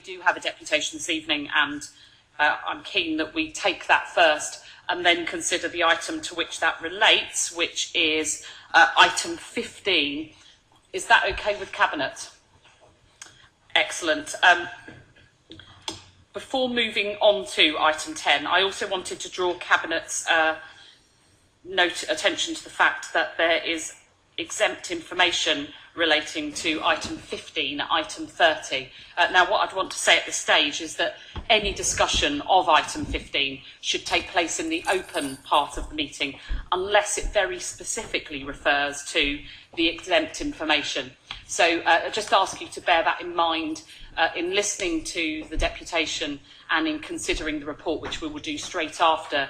do have a deputation this evening, and I'm keen that we take that first and then consider the item to which that relates, which is item 15. Is that okay with Cabinet? Excellent. Before moving on to item 10, I also wanted to draw Cabinet's attention to the fact that there is exempt information relating to item 15, item 30. Now, what I'd want to say at this stage is that any discussion of item 15 should take place in the open part of the meeting, unless it very specifically refers to the exempt information. So I just ask you to bear that in mind in listening to the deputation and in considering the report, which we will do straight after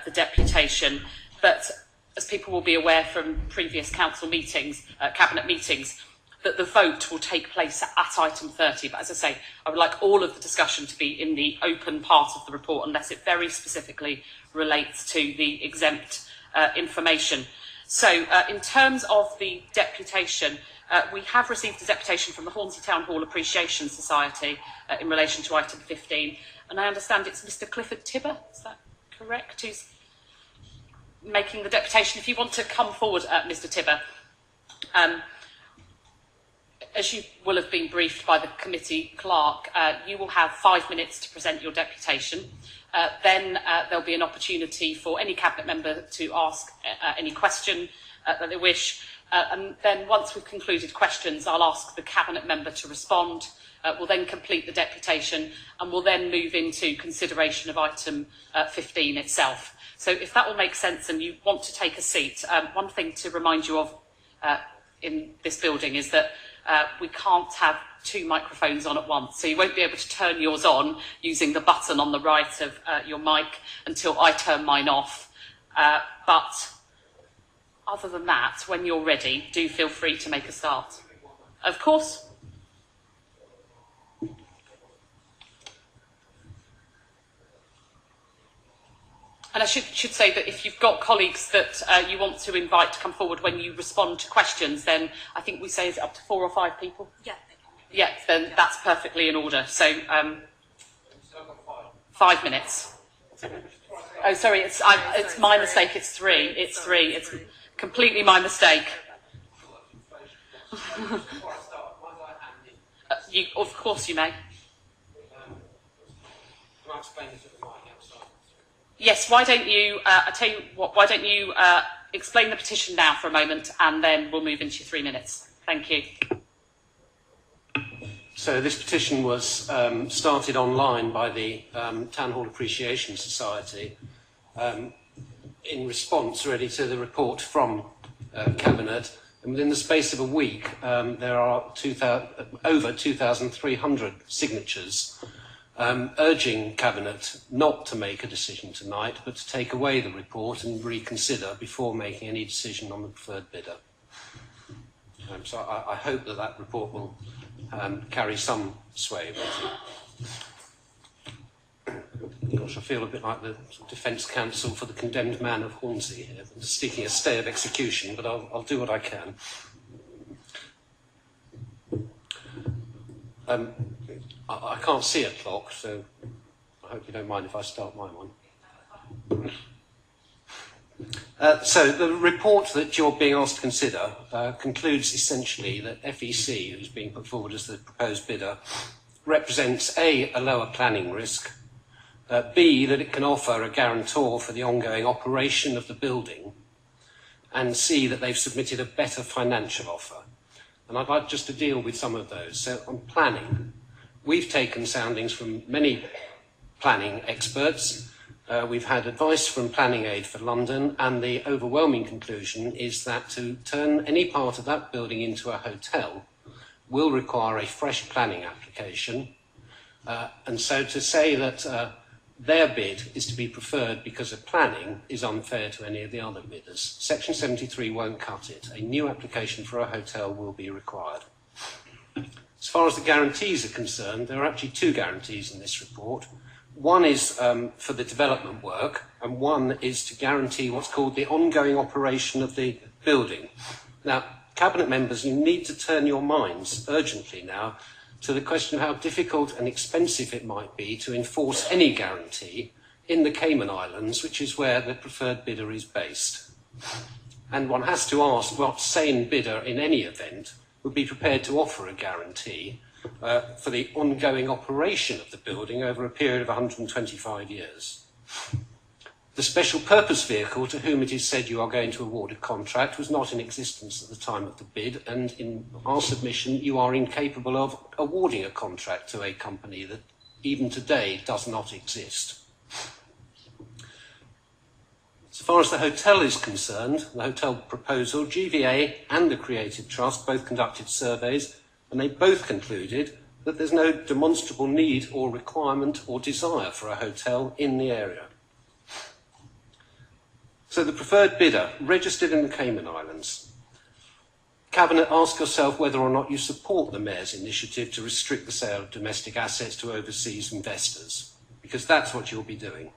the deputation. But as people will be aware from previous council meetings, cabinet meetings, that the vote will take place at item 30. But as I say, I would like all of the discussion to be in the open part of the report, unless it very specifically relates to the exempt information. So in terms of the deputation, we have received a deputation from the Hornsey Town Hall Appreciation Society in relation to item 15. And I understand it's Mr. Clifford Tibber, is that correct, who's making the deputation? If you want to come forward, Mr. Tibber. As you will have been briefed by the committee clerk, you will have 5 minutes to present your deputation. Then there'll be an opportunity for any cabinet member to ask any question that they wish. And then once we've concluded questions, I'll ask the cabinet member to respond. We'll then complete the deputation, and we'll then move into consideration of item 15 itself. So if that will make sense and you want to take a seat, one thing to remind you of in this building is that we can't have 2 microphones on at once. So you won't be able to turn yours on using the button on the right of your mic until I turn mine off. But other than that, when you're ready, do feel free to make a start. Of course. And I should say that if you've got colleagues that you want to invite to come forward when you respond to questions, then I think we say is it up to 4 or 5 people? Yeah. Yeah, then that's perfectly in order. So 5 minutes. Oh, sorry, it's my mistake. It's 3. It's 3. It's completely my mistake. Of course you may. Can I explain this at the mic outside? Yes, why don't you, I tell you what, why don't you explain the petition now for a moment, and then we'll move into your 3 minutes. Thank you. So this petition was started online by the Town Hall Appreciation Society in response really to the report from Cabinet. And within the space of a week, there are over 2,300 signatures urging Cabinet not to make a decision tonight, but to take away the report and reconsider before making any decision on the preferred bidder. So I hope that that report will carry some sway. Gosh, I feel a bit like the defence counsel for the condemned man of Hornsey here, seeking a stay of execution, but I'll do what I can. I can't see a clock, so I hope you don't mind if I start my one. So the report that you're being asked to consider concludes essentially that FEC, who's being put forward as the proposed bidder, represents A, a lower planning risk, B, that it can offer a guarantor for the ongoing operation of the building, and C, that they've submitted a better financial offer. And I'd like just to deal with some of those. So on planning, we've taken soundings from many planning experts. We've had advice from Planning Aid for London, and the overwhelming conclusion is that to turn any part of that building into a hotel will require a fresh planning application. And so to say that their bid is to be preferred because of planning is unfair to any of the other bidders. Section 73 won't cut it. A new application for a hotel will be required. As far as the guarantees are concerned, there are actually 2 guarantees in this report. One is for the development work, and one is to guarantee what's called the ongoing operation of the building. Now, Cabinet members, you need to turn your minds urgently now to the question of how difficult and expensive it might be to enforce any guarantee in the Cayman Islands, which is where the preferred bidder is based. And one has to ask what sane bidder in any event would be prepared to offer a guarantee for the ongoing operation of the building over a period of 125 years. The special purpose vehicle to whom it is said you are going to award a contract was not in existence at the time of the bid, and in our submission you are incapable of awarding a contract to a company that even today does not exist. As far as the hotel is concerned, the hotel proposal, GVA and the Creative Trust both conducted surveys, and they both concluded that there's no demonstrable need or requirement or desire for a hotel in the area. So the preferred bidder, registered in the Cayman Islands. Cabinet, ask yourself whether or not you support the Mayor's initiative to restrict the sale of domestic assets to overseas investors, because that's what you'll be doing.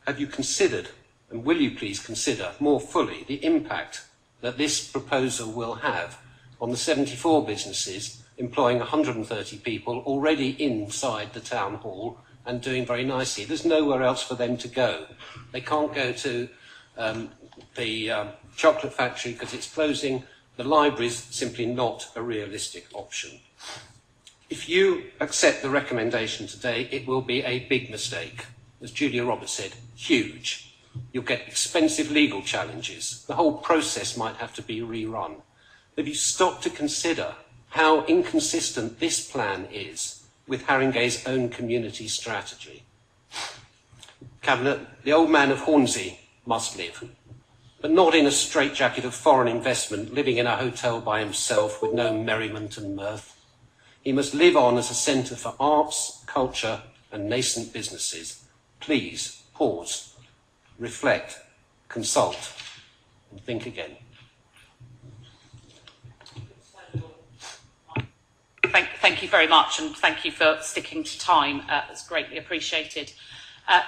Have you considered, and will you please consider more fully, the impact that this proposal will have on the 74 businesses employing 130 people already inside the town hall and doing very nicely? There's nowhere else for them to go. They can't go to the chocolate factory because it's closing. The library is simply not a realistic option. If you accept the recommendation today, it will be a big mistake. As Julia Roberts said, huge. You'll get expensive legal challenges. The whole process might have to be rerun. Have you stopped to consider how inconsistent this plan is with Haringey's own community strategy? Cabinet, the old man of Hornsey must live, but not in a straitjacket of foreign investment, living in a hotel by himself with no merriment and mirth. He must live on as a centre for arts, culture and nascent businesses. Please pause. Reflect, consult, and think again. Thank you very much, and thank you for sticking to time. It's greatly appreciated.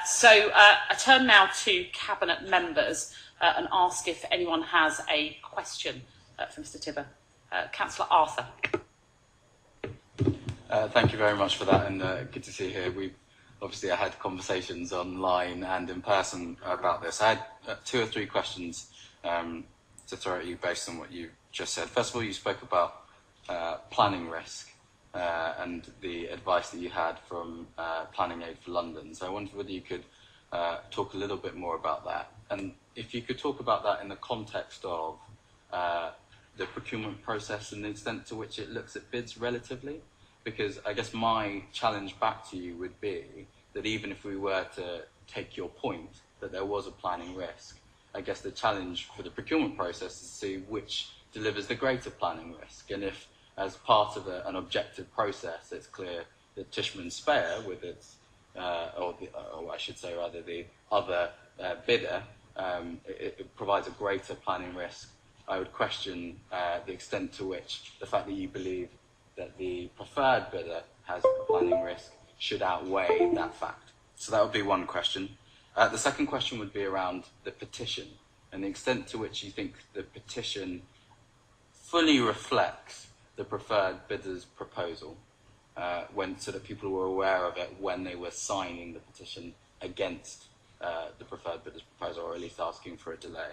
So I turn now to Cabinet members and ask if anyone has a question for Mr Tibber. Councillor Arthur. Thank you very much for that, and good to see you here. Obviously, I had conversations online and in person about this. I had 2 or 3 questions to throw at you based on what you just said. First of all, you spoke about planning risk and the advice that you had from Planning Aid for London. So I wondered whether you could talk a little bit more about that. And if you could talk about that in the context of the procurement process and the extent to which it looks at bids relatively. Because I guess my challenge back to you would be that even if we were to take your point that there was a planning risk, I guess the challenge for the procurement process is to see which delivers the greater planning risk. And if, as part of an objective process, it's clear that Tishman Speyer, with its, or I should say rather the other bidder, it provides a greater planning risk, I would question the extent to which the fact that you believe that the preferred bidder has a planning risk should outweigh that fact. So that would be one question. The second question would be around the petition and the extent to which you think the petition fully reflects the preferred bidder's proposal, so that people were aware of it when they were signing the petition against the preferred bidder's proposal, or at least asking for a delay.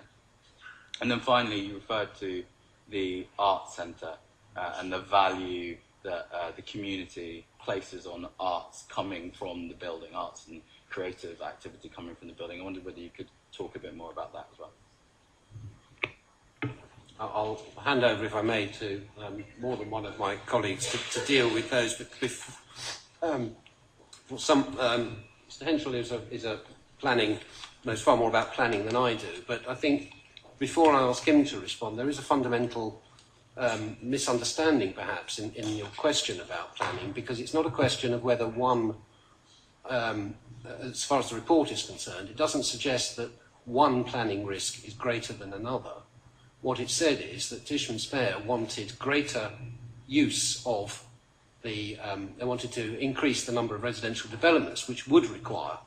And then finally, you referred to the Arts Centre and the value that the community places on arts coming from the building, arts and creative activity coming from the building. I wondered whether you could talk a bit more about that as well. I'll hand over, if I may, to more than one of my colleagues to deal with those. But Mr Henschel is a planning, knows far more about planning than I do. But I think before I ask him to respond, there is a fundamental misunderstanding, perhaps, in your question about planning, because it's not a question of whether one, as far as the report is concerned, it doesn't suggest that one planning risk is greater than another. What it said is that Tishman Speyer wanted greater use of they wanted to increase the number of residential developments, which would require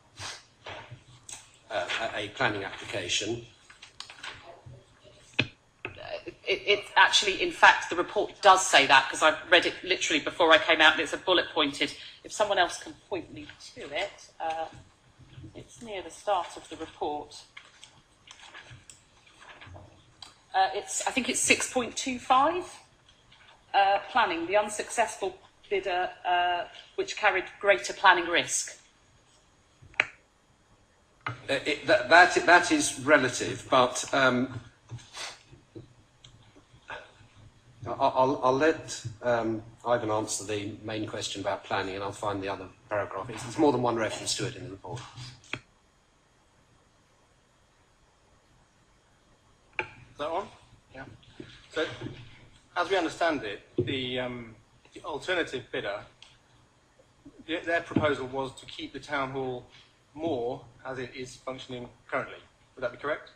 a planning application. it actually, in fact, the report does say that, because I read it literally before I came out, and it's a bullet pointed. If someone else can point me to it, it's near the start of the report. I think it's 6.25. Planning, the unsuccessful bidder which carried greater planning risk. That is relative, but I'll let Ivan answer the main question about planning, and I'll find the other paragraph. There's more than one reference to it in the report. Is that on? Yeah. So, as we understand it, the alternative bidder, their proposal was to keep the town hall more as it is functioning currently. Would that be correct?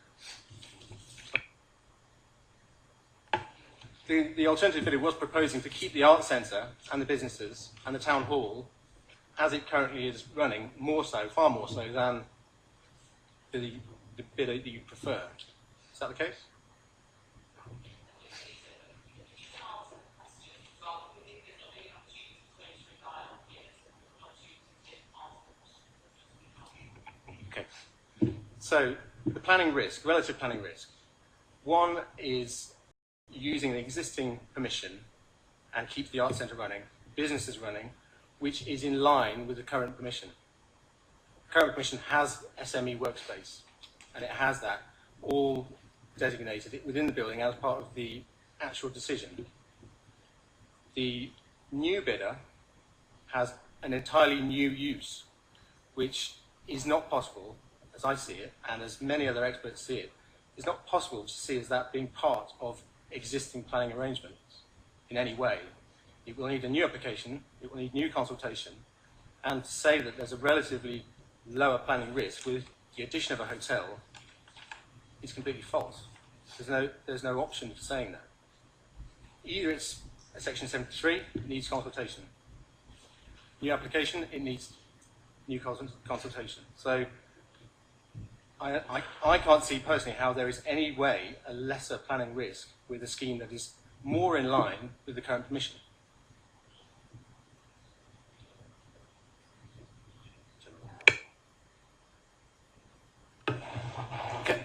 The alternative bidder was proposing to keep the art centre and the businesses and the town hall as it currently is running, more so, far more so than the bidder that you prefer. Is that the case? Okay. So the planning risk, relative planning risk. One is using the existing permission and keep the art centre running, businesses running, which is in line with the current permission. The current permission has SME workspace, and it has that all designated within the building as part of the actual decision. The new bidder has an entirely new use, which is not possible, as I see it, and as many other experts see it, it's not possible to see as that being part of existing planning arrangements in any way. It will need a new application, it will need new consultation, and to say that there's a relatively lower planning risk with the addition of a hotel is completely false. There's no option for saying that. Either it's a Section 73, it needs consultation. New application, it needs new consultation. So I can't see personally how there is any way a lesser planning risk with a scheme that is more in line with the current permission.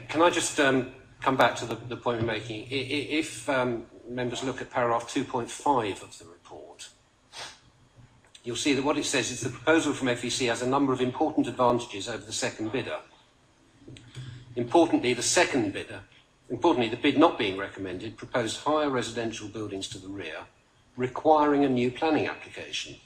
Can I just come back to the point we're making? If members look at paragraph 2.5 of the report, you'll see that what it says is the proposal from FEC has a number of important advantages over the second bidder. Importantly, the bid not being recommended proposed higher residential buildings to the rear, requiring a new planning application,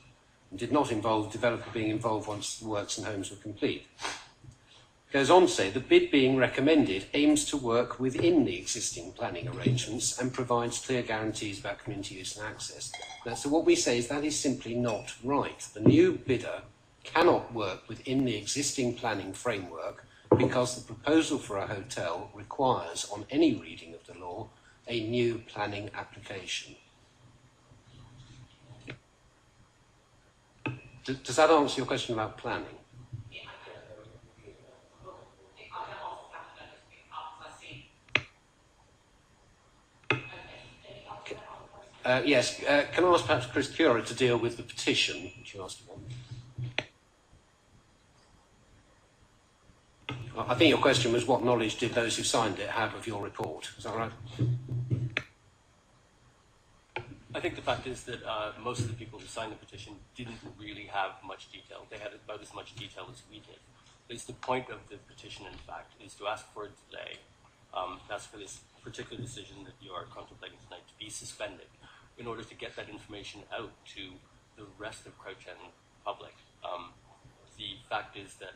and did not involve the developer being involved once the works and homes were complete. It goes on to say the bid being recommended aims to work within the existing planning arrangements and provides clear guarantees about community use and access. So what we say is that is simply not right. The new bidder cannot work within the existing planning framework because the proposal for a hotel requires, on any reading of the law, a new planning application. Does that answer your question about planning? Yes. Can I ask perhaps Cllr to deal with the petition which you asked about? I think your question was what knowledge did those who signed it have of your report? Is that right? I think the fact is that most of the people who signed the petition didn't really have much detail. They had about as much detail as we did. It's the point of the petition, in fact, is to ask for a delay. That's for this particular decision that you are contemplating tonight to be suspended in order to get that information out to the rest of Crouch End public. The fact is that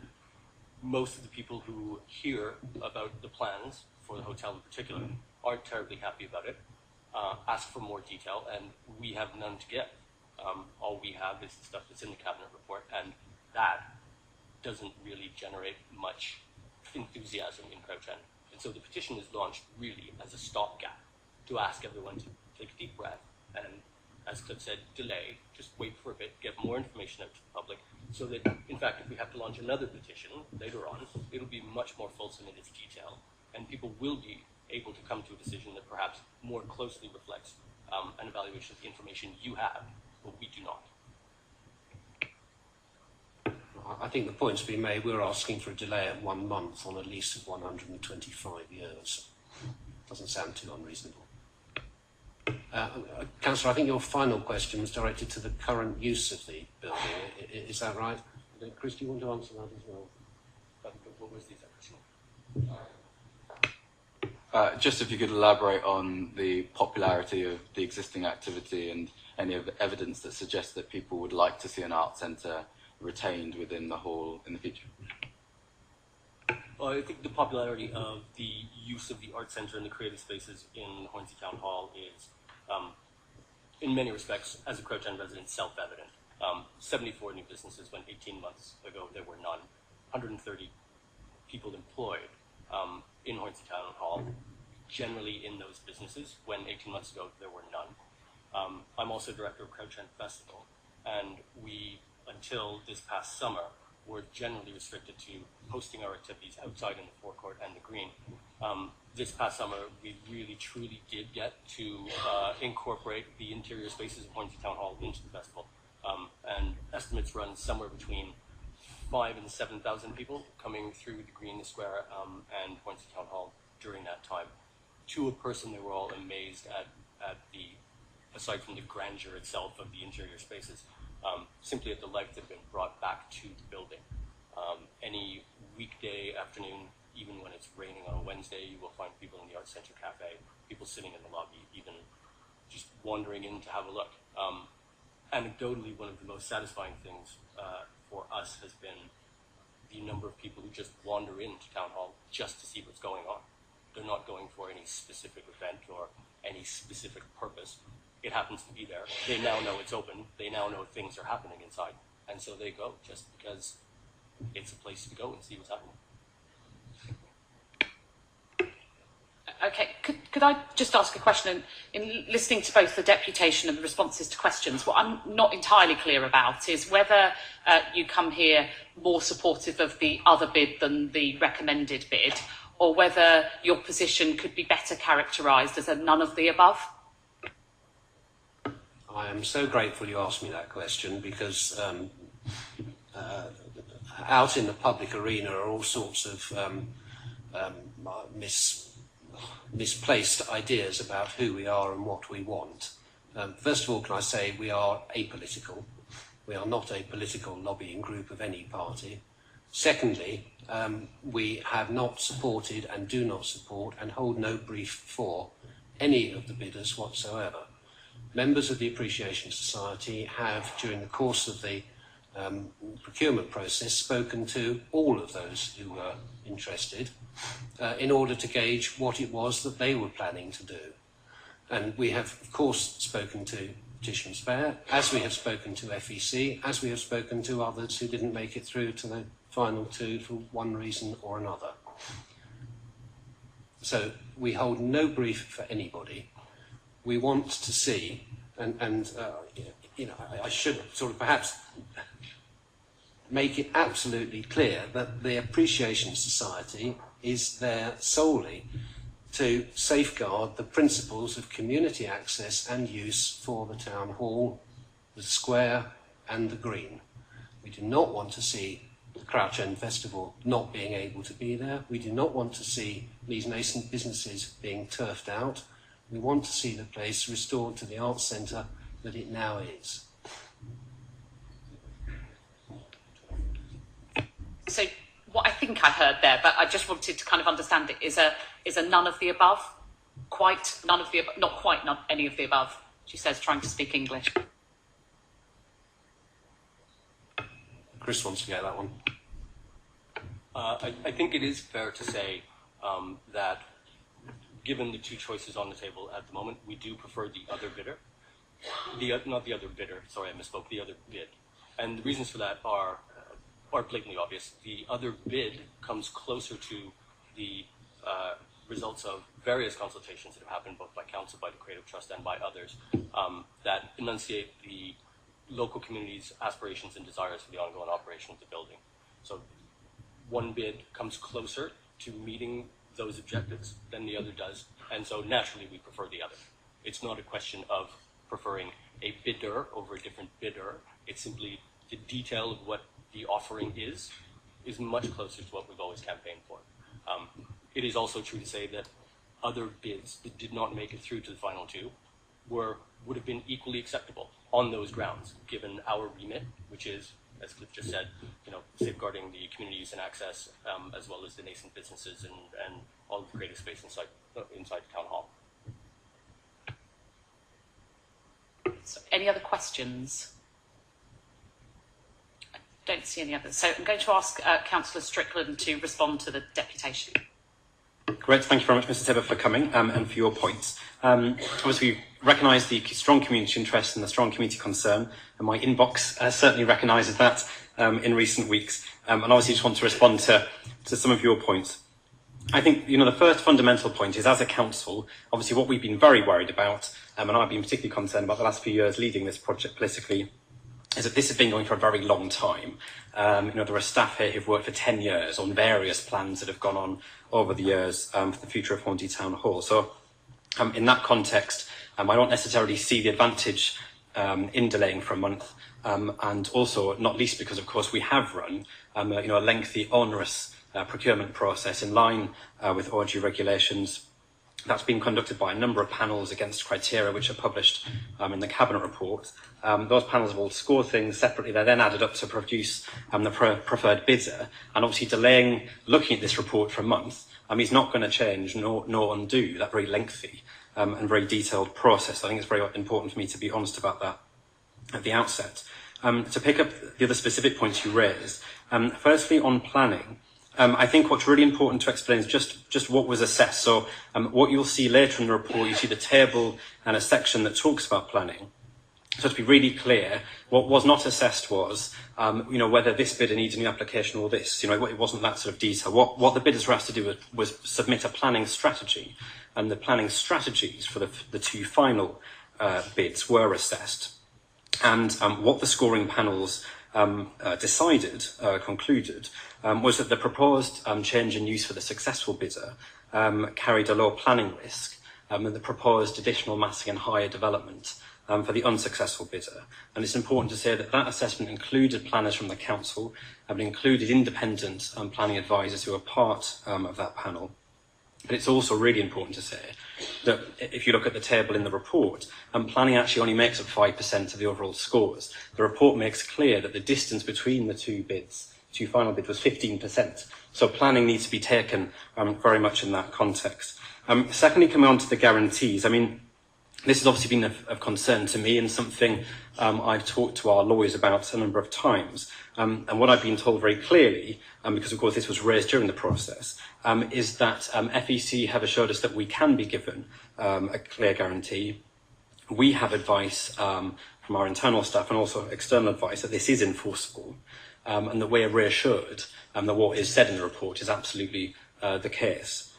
most of the people who hear about the plans for the hotel in particular aren't terribly happy about it, ask for more detail, and we have none to give. All we have is the stuff that's in the cabinet report, and that doesn't really generate much enthusiasm in Crouch End. And so the petition is launched really as a stopgap to ask everyone to take a deep breath and, as Cliff said, delay, just wait for a bit, get more information out to the public, so that, in fact, if we have to launch another petition later on, it'll be much more fulsome in its detail, and people will be able to come to a decision that perhaps more closely reflects an evaluation of the information you have, but we do not. I think the point's been made. We're asking for a delay of 1 month on a lease of 125 years. Doesn't sound too unreasonable. Councillor, I think your final question was directed to the current use of the building. Is that right? Chris, do you want to answer that as well? What was the question? Just if you could elaborate on the popularity of the existing activity and any of the evidence that suggests that people would like to see an art centre retained within the hall in the future. Well, I think the popularity of the use of the art centre and the creative spaces in Hornsey Town Hall is, in many respects, as a Crouch End resident, self-evident. 74 new businesses when 18 months ago there were none. 130 people employed in Hornsey Town Hall, generally in those businesses, when 18 months ago there were none. I'm also director of Crouch End Festival, and we, until this past summer, were generally restricted to hosting our activities outside in the forecourt and the green. This past summer, we really truly did get to incorporate the interior spaces of Hornsey Town Hall into the festival. And estimates run somewhere between 5,000 and 7,000 people coming through the green, the square, and Hornsey Town Hall during that time. To a person, they were all amazed at the, aside from the grandeur itself of the interior spaces, simply at the life that had been brought back to the building. Any weekday afternoon, even when it's raining on a Wednesday, you will find people in the Art Centre Cafe, people sitting in the lobby, even just wandering in to have a look. Anecdotally, one of the most satisfying things for us has been the number of people who just wander into Town Hall just to see what's going on. They're not going for any specific event or any specific purpose. It happens to be there. They now know it's open. They now know things are happening inside. And so they go just because it's a place to go and see what's happening. Okay, could I just ask a question? In listening to both the deputation and the responses to questions, what I'm not entirely clear about is whether you come here more supportive of the other bid than the recommended bid, or whether your position could be better characterised as a none of the above. I am so grateful you asked me that question, because out in the public arena are all sorts of misplaced ideas about who we are and what we want. First of all, can I say we are apolitical. We are not a political lobbying group of any party. Secondly, we have not supported and do not support and hold no brief for any of the bidders whatsoever. Members of the Appreciation Society have, during the course of the procurement process, spoken to all of those who were interested in order to gauge what it was that they were planning to do. And we have, of course, spoken to Petition Spare, as we have spoken to FEC, as we have spoken to others who didn't make it through to the final two for one reason or another. So we hold no brief for anybody. We want to see, and you know, I should sort of perhaps make it absolutely clear that the Appreciation Society is there solely to safeguard the principles of community access and use for the town hall, the square and the green. We do not want to see the Crouch End Festival not being able to be there. We do not want to see these nascent businesses being turfed out. We want to see the place restored to the arts centre that it now is. So what I think I heard there, but I just wanted to kind of understand it, is a none of the above, quite none of the above, not quite none, any of the above, she says, trying to speak English. Chris wants to get that one. I think it is fair to say that given the two choices on the table at the moment, we do prefer the other bidder. Not the other bidder, sorry, I misspoke, the other bid. And the reasons for that are blatantly obvious. The other bid comes closer to the results of various consultations that have happened both by council, by the Creative Trust, and by others that enunciate the local community's aspirations and desires for the ongoing operation of the building. So one bid comes closer to meeting those objectives than the other does, and so naturally we prefer the other. It's not a question of preferring a bidder over a different bidder. It's simply the detail of what the offering is much closer to what we've always campaigned for. It is also true to say that other bids that did not make it through to the final two would have been equally acceptable on those grounds, given our remit, which is, as Cliff just said, safeguarding the community use and access, as well as the nascent businesses and all of the creative space inside Town Hall. So any other questions? I don't see any others. So I'm going to ask Councillor Strickland to respond to the deputation. Great, thank you very much, Mr. Tibber, for coming and for your points. Obviously, we recognise the strong community interest and the strong community concern, and my inbox certainly recognises that in recent weeks. And obviously, just want to respond to some of your points. I think, the first fundamental point is, as a council, obviously what we've been very worried about, and I've been particularly concerned about the last few years leading this project politically, is that this has been going for a very long time. There are staff here who've worked for 10 years on various plans that have gone on over the years for the future of Hornsey Town Hall. So in that context, I don't necessarily see the advantage in delaying for a month, and also not least because, of course, we have run a lengthy, onerous procurement process in line with ORG regulations. That's been conducted by a number of panels against criteria which are published in the Cabinet report. Those panels have all scored things separately. They're then added up to produce the preferred bidder. And obviously delaying looking at this report for a month is not going to change nor undo that very lengthy and very detailed process. I think it's very important for me to be honest about that at the outset. To pick up the other specific points you raised, firstly on planning, I think what's really important to explain is just what was assessed. So what you'll see later in the report, you see the table and a section that talks about planning. So to be really clear, what was not assessed was, whether this bidder needs a new application or this. It wasn't that sort of detail. What the bidders were asked to do was submit a planning strategy, and the planning strategies for the two final bids were assessed. And what the scoring panels concluded, was that the proposed change in use for the successful bidder carried a low planning risk, and the proposed additional massing and higher development for the unsuccessful bidder. And it's important to say that that assessment included planners from the council, and included independent planning advisors who are part of that panel. But it's also really important to say that if you look at the table in the report, planning actually only makes up 5% of the overall scores. The report makes clear that the distance between the two final bids was 15%. So planning needs to be taken very much in that context. Secondly, coming on to the guarantees, this has obviously been of concern to me and something I've talked to our lawyers about a number of times. And what I've been told very clearly, because of course this was raised during the process, is that FEC have assured us that we can be given a clear guarantee. We have advice from our internal staff and also external advice that this is enforceable, and that we're reassured that what is said in the report is absolutely the case.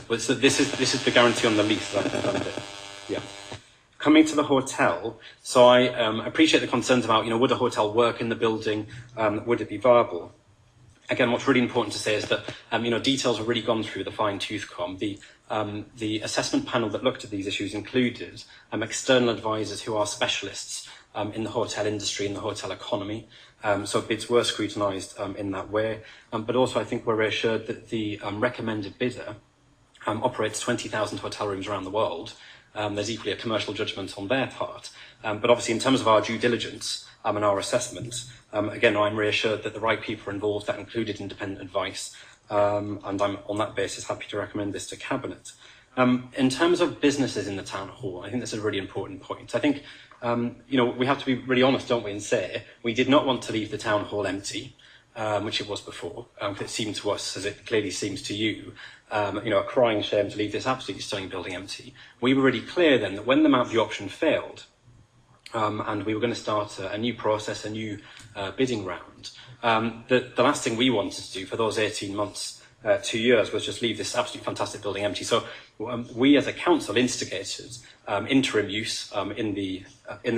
But so this is the guarantee on the lease that I've done a bit. Yeah. Coming to the hotel, so I appreciate the concerns about, would a hotel work in the building? Would it be viable? Again, what's really important to say is that, details have really gone through the fine-tooth comb. The assessment panel that looked at these issues included external advisors who are specialists in the hotel industry, in the hotel economy. So bids were scrutinised in that way. But also I think we're reassured that the recommended bidder operates 20,000 hotel rooms around the world. There's equally a commercial judgment on their part. But obviously in terms of our due diligence and our assessment, again, I'm reassured that the right people are involved. That included independent advice. And I'm, on that basis, happy to recommend this to Cabinet. In terms of businesses in the town hall, I think that's a really important point. I think, we have to be really honest, don't we, and say we did not want to leave the town hall empty, which it was before. It seemed to us, as it clearly seems to you, a crying shame to leave this absolutely stunning building empty. We were really clear then that when the map view option failed, and we were going to start a new process, a new bidding round, the last thing we wanted to do for those 18 months 2 years was just leave this absolutely fantastic building empty. So we as a council instigated interim use in the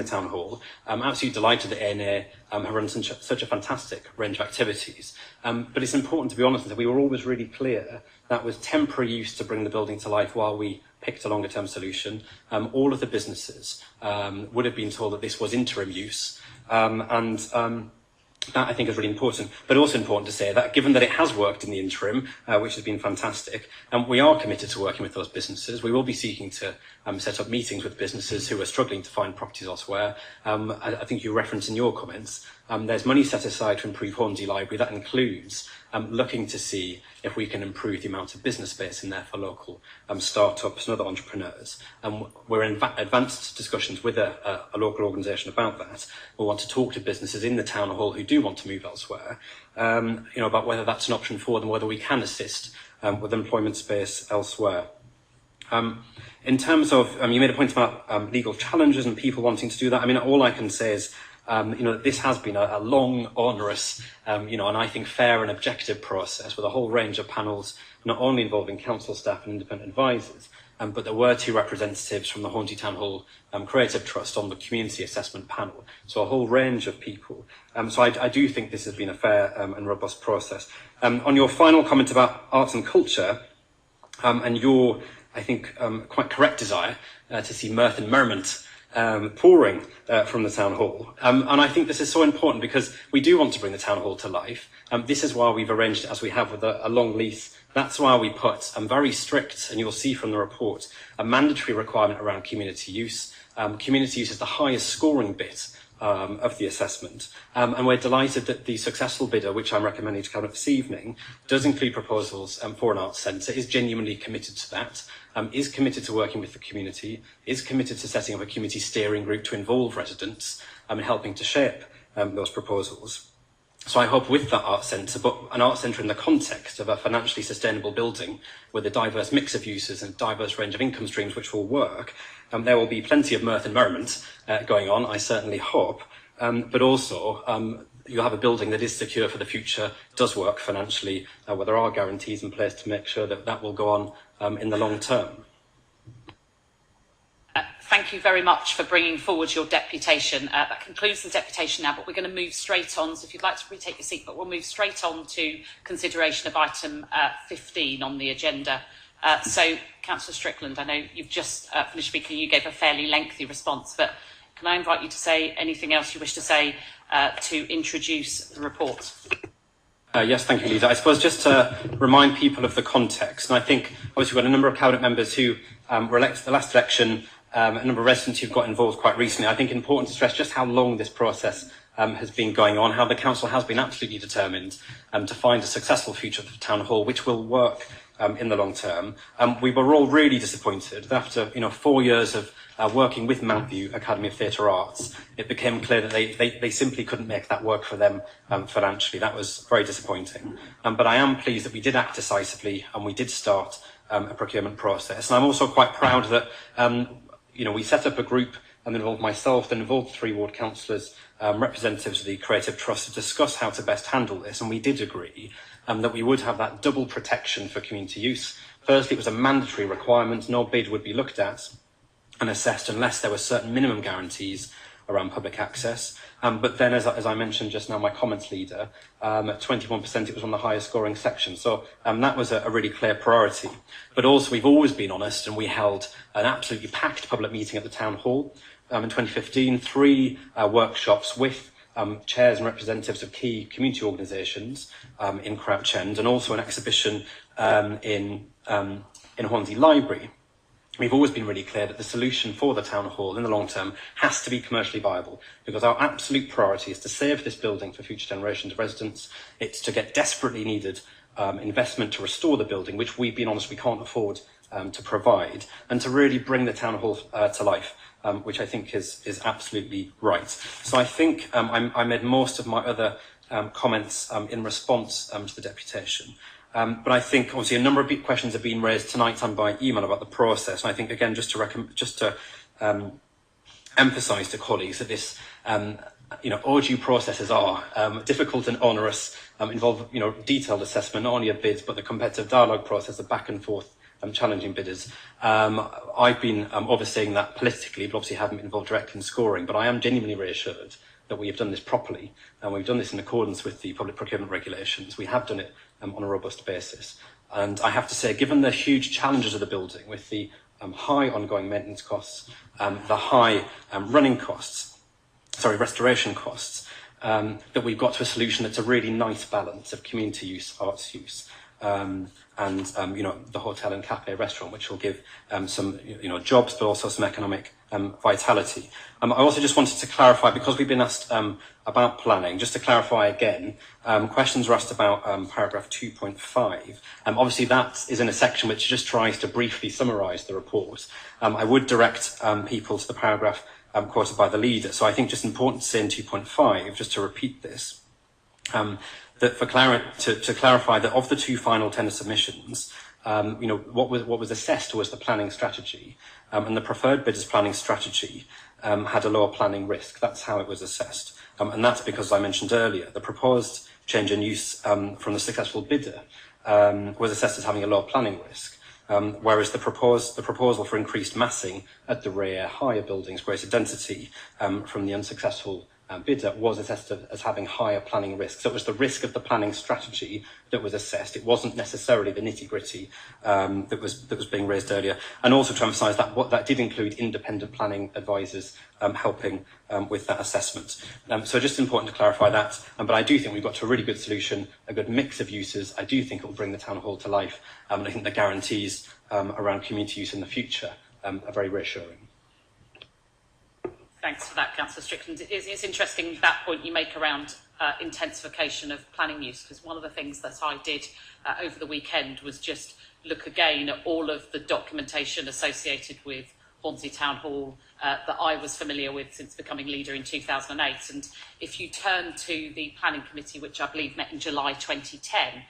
town hall. I'm absolutely delighted that ANA have run such a fantastic range of activities. But it's important to be honest that we were always really clear that was temporary use to bring the building to life while we picked a longer term solution. All of the businesses would have been told that this was interim use. That I think is really important, but also important to say that given that it has worked in the interim, which has been fantastic, we are committed to working with those businesses. We will be seeking to set up meetings with businesses who are struggling to find properties elsewhere. I think you referenced in your comments, there's money set aside to improve Hornsey Library. That includes looking to see if we can improve the amount of business space in there for local start-ups and other entrepreneurs. We're in advanced discussions with a local organisation about that. We want to talk to businesses in the town hall who do want to move elsewhere, about whether that's an option for them, whether we can assist with employment space elsewhere. In terms of, you made a point about legal challenges and people wanting to do that. I mean, all I can say is, this has been a long, onerous, and I think fair and objective process with a whole range of panels, not only involving council staff and independent advisors, but there were 2 representatives from the Hornsey Town Hall Creative Trust on the community assessment panel. So a whole range of people. So I do think this has been a fair and robust process. On your final comment about arts and culture, and your, I think, quite correct desire to see mirth and merriment pouring from the town hall. And I think this is so important because we do want to bring the town hall to life. This is why we've arranged it as we have with a long lease. That's why we put very strict, and you'll see from the report, a mandatory requirement around community use. Community use is the highest scoring bit of the assessment. And we're delighted that the successful bidder, which I'm recommending to Cabinet this evening, does include proposals for an arts centre, is genuinely committed to that, is committed to working with the community, is committed to setting up a community steering group to involve residents in helping to shape those proposals. So I hope with that arts centre, but an arts centre in the context of a financially sustainable building with a diverse mix of uses and a diverse range of income streams which will work, there will be plenty of mirth and merriment going on, I certainly hope, but also you'll have a building that is secure for the future, does work financially, where there are guarantees in place to make sure that that will go on in the long term. Thank you very much for bringing forward your deputation. That concludes the deputation now, but we're going to move straight on. So if you'd like to retake your seat, but we'll move straight on to consideration of item 15 on the agenda. So, Cllr Strickland, I know you've just finished speaking. You gave a fairly lengthy response, but can I invite you to say anything else you wish to say to introduce the report? Yes, thank you, Lisa. I suppose just to remind people of the context, and I think obviously we've got a number of Cabinet members who were elected at the last election, a number of residents who've got involved quite recently. I think it's important to stress just how long this process has been going on, how the council has been absolutely determined to find a successful future for the town hall, which will work in the long term. We were all really disappointed that after 4 years of working with Mountview Academy of Theatre Arts, it became clear that they simply couldn't make that work for them financially. That was very disappointing. But I am pleased that we did act decisively and we did start a procurement process. And I'm also quite proud that we set up a group and involved myself, and involved 3 ward councillors, representatives of the Creative Trust, to discuss how to best handle this. And we did agree that we would have that double protection for community use. Firstly, it was a mandatory requirement. No bid would be looked at and assessed unless there were certain minimum guarantees around public access. But then, as I mentioned just now, my comments leader, at 21%, it was on the highest scoring section. So that was a really clear priority. But also, we've always been honest, and we held an absolutely packed public meeting at the town hall in 2015, 3 workshops with chairs and representatives of key community organisations in Crouch End, and also an exhibition in Hornsey Library. We've always been really clear that the solution for the town hall in the long term has to be commercially viable, because our absolute priority is to save this building for future generations of residents. It's to get desperately needed investment to restore the building, which we've been honest we can't afford to provide, and to really bring the town hall to life, which I think is absolutely right. So I think I made most of my other comments in response to the deputation. But I think obviously a number of questions have been raised tonight and by email about the process. And I think again, just to emphasise to colleagues that this, OG processes are difficult and onerous, involve, detailed assessment, not only of bids, but the competitive dialogue process, the back and forth challenging bidders. I've been overseeing that politically, but obviously haven't been involved directly in scoring, but I am genuinely reassured that we have done this properly, and we've done this in accordance with the public procurement regulations. We have done it on a robust basis. And I have to say, given the huge challenges of the building, with the high ongoing maintenance costs, the high restoration costs, that we've got to a solution that's a really nice balance of community use, arts use, and the hotel and cafe restaurant, which will give some jobs, but also some economic vitality. I also just wanted to clarify, because we've been asked about planning, just to clarify again, questions were asked about paragraph 2.5. Obviously that is in a section which just tries to briefly summarise the report. I would direct people to the paragraph quoted by the leader. So I think just important to say in 2.5, just to repeat this, that to clarify that of the two final tender submissions, what was assessed was the planning strategy, and the preferred bidder's planning strategy had a lower planning risk. That's how it was assessed, and that's because, as I mentioned earlier, the proposed change in use from the successful bidder was assessed as having a lower planning risk, whereas the proposal for increased massing at the rear, higher buildings, greater density from the unsuccessful bidder was assessed as having higher planning risk. So it was the risk of the planning strategy that was assessed. It wasn't necessarily the nitty-gritty that was being raised earlier. And also to emphasise that what that did include independent planning advisors helping with that assessment. So just important to clarify that. But I do think we've got to a really good solution, a good mix of uses. I do think it will bring the town hall to life. And I think the guarantees around community use in the future are very reassuring. Thanks for that, Councillor Strickland. It's interesting that point you make around intensification of planning use, because one of the things that I did over the weekend was just look again at all of the documentation associated with Hornsey Town Hall that I was familiar with since becoming leader in 2008. And if you turn to the planning committee, which I believe met in July 2010,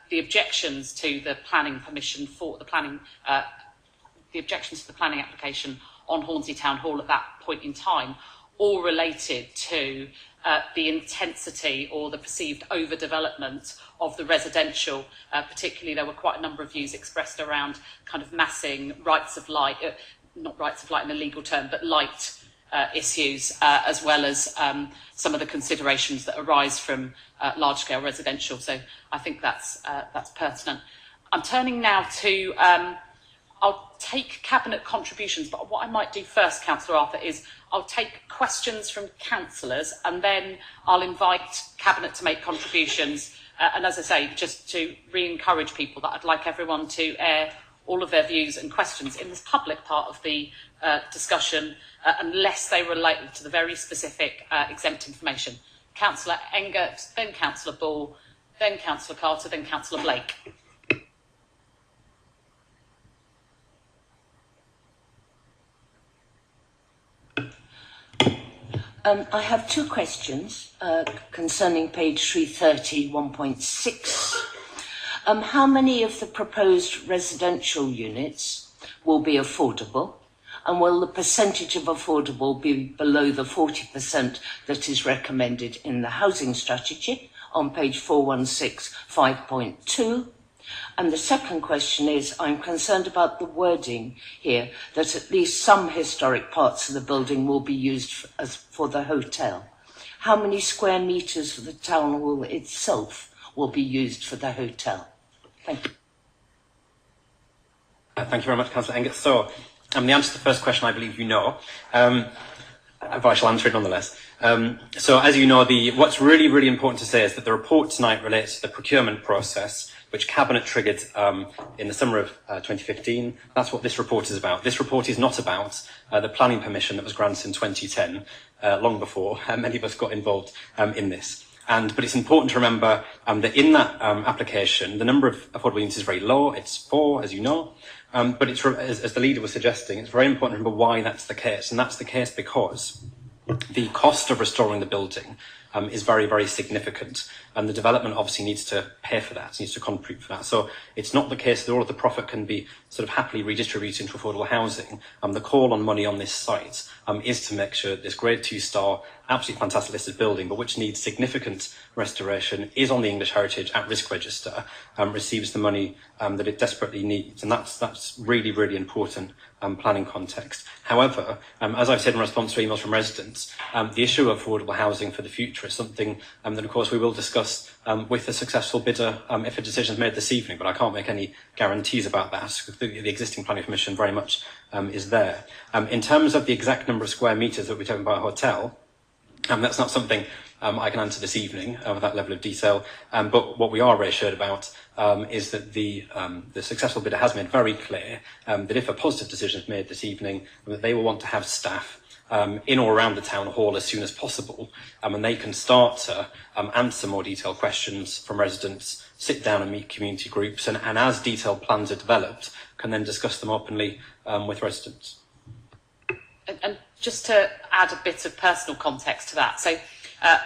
the objections to the planning permission for the planning, the objections to the planning application on Hornsey Town Hall at that point in time, all related to the intensity or the perceived overdevelopment of the residential. Particularly, there were quite a number of views expressed around kind of massing, rights of light, not rights of light in a legal term, but light issues, as well as some of the considerations that arise from large-scale residential. So I think that's pertinent. I'm turning now to I'll take Cabinet contributions, but what I might do first, Councillor Arthur, is I'll take questions from councillors and then I'll invite Cabinet to make contributions. And as I say, just to re-encourage people that I'd like everyone to air all of their views and questions in this public part of the discussion, unless they relate to the very specific exempt information. Councillor Engert, then Councillor Ball, then Councillor Carter, then Councillor Blake. I have two questions concerning page 330, 1.6. How many of the proposed residential units will be affordable? And will the percentage of affordable be below the 40% that is recommended in the housing strategy on page 416, 5.2? And the second question is, I'm concerned about the wording here, that at least some historic parts of the building will be used for the hotel. How many square metres for the town hall itself will be used for the hotel? Thank you. Thank you very much, Councillor Engert. So, the answer to the first question, I believe you know, but I shall answer it nonetheless. So, as you know, what's really, really important to say is that the report tonight relates to the procurement process, which Cabinet triggered in the summer of 2015. That's what this report is about. This report is not about the planning permission that was granted in 2010, long before many of us got involved in this. But it's important to remember that in that application, the number of affordable units is very low. It's 4, as you know. But it's, as the leader was suggesting, it's very important to remember why that's the case. And that's the case because the cost of restoring the building is very, very significant. And the development obviously needs to pay for that, needs to contribute for that. So it's not the case that all of the profit can be sort of happily redistributed into affordable housing. The call on money on this site is to make sure this Grade 2 star, absolutely fantastic listed building, but which needs significant restoration, is on the English Heritage at-risk register, receives the money that it desperately needs. And that's really, really important planning context. However, as I've said in response to emails from residents, the issue of affordable housing for the future is something that, of course, we will discuss with a successful bidder if a decision is made this evening, but I can't make any guarantees about that. The existing planning permission very much is there. In terms of the exact number of square metres that we're talking about a hotel, that's not something I can answer this evening with that level of detail. But what we are reassured about is that the successful bidder has made very clear that if a positive decision is made this evening, that they will want to have staff in or around the town hall as soon as possible, and they can start to answer more detailed questions from residents, sit down and meet community groups, and as detailed plans are developed, can then discuss them openly with residents. And just to add a bit of personal context to that, so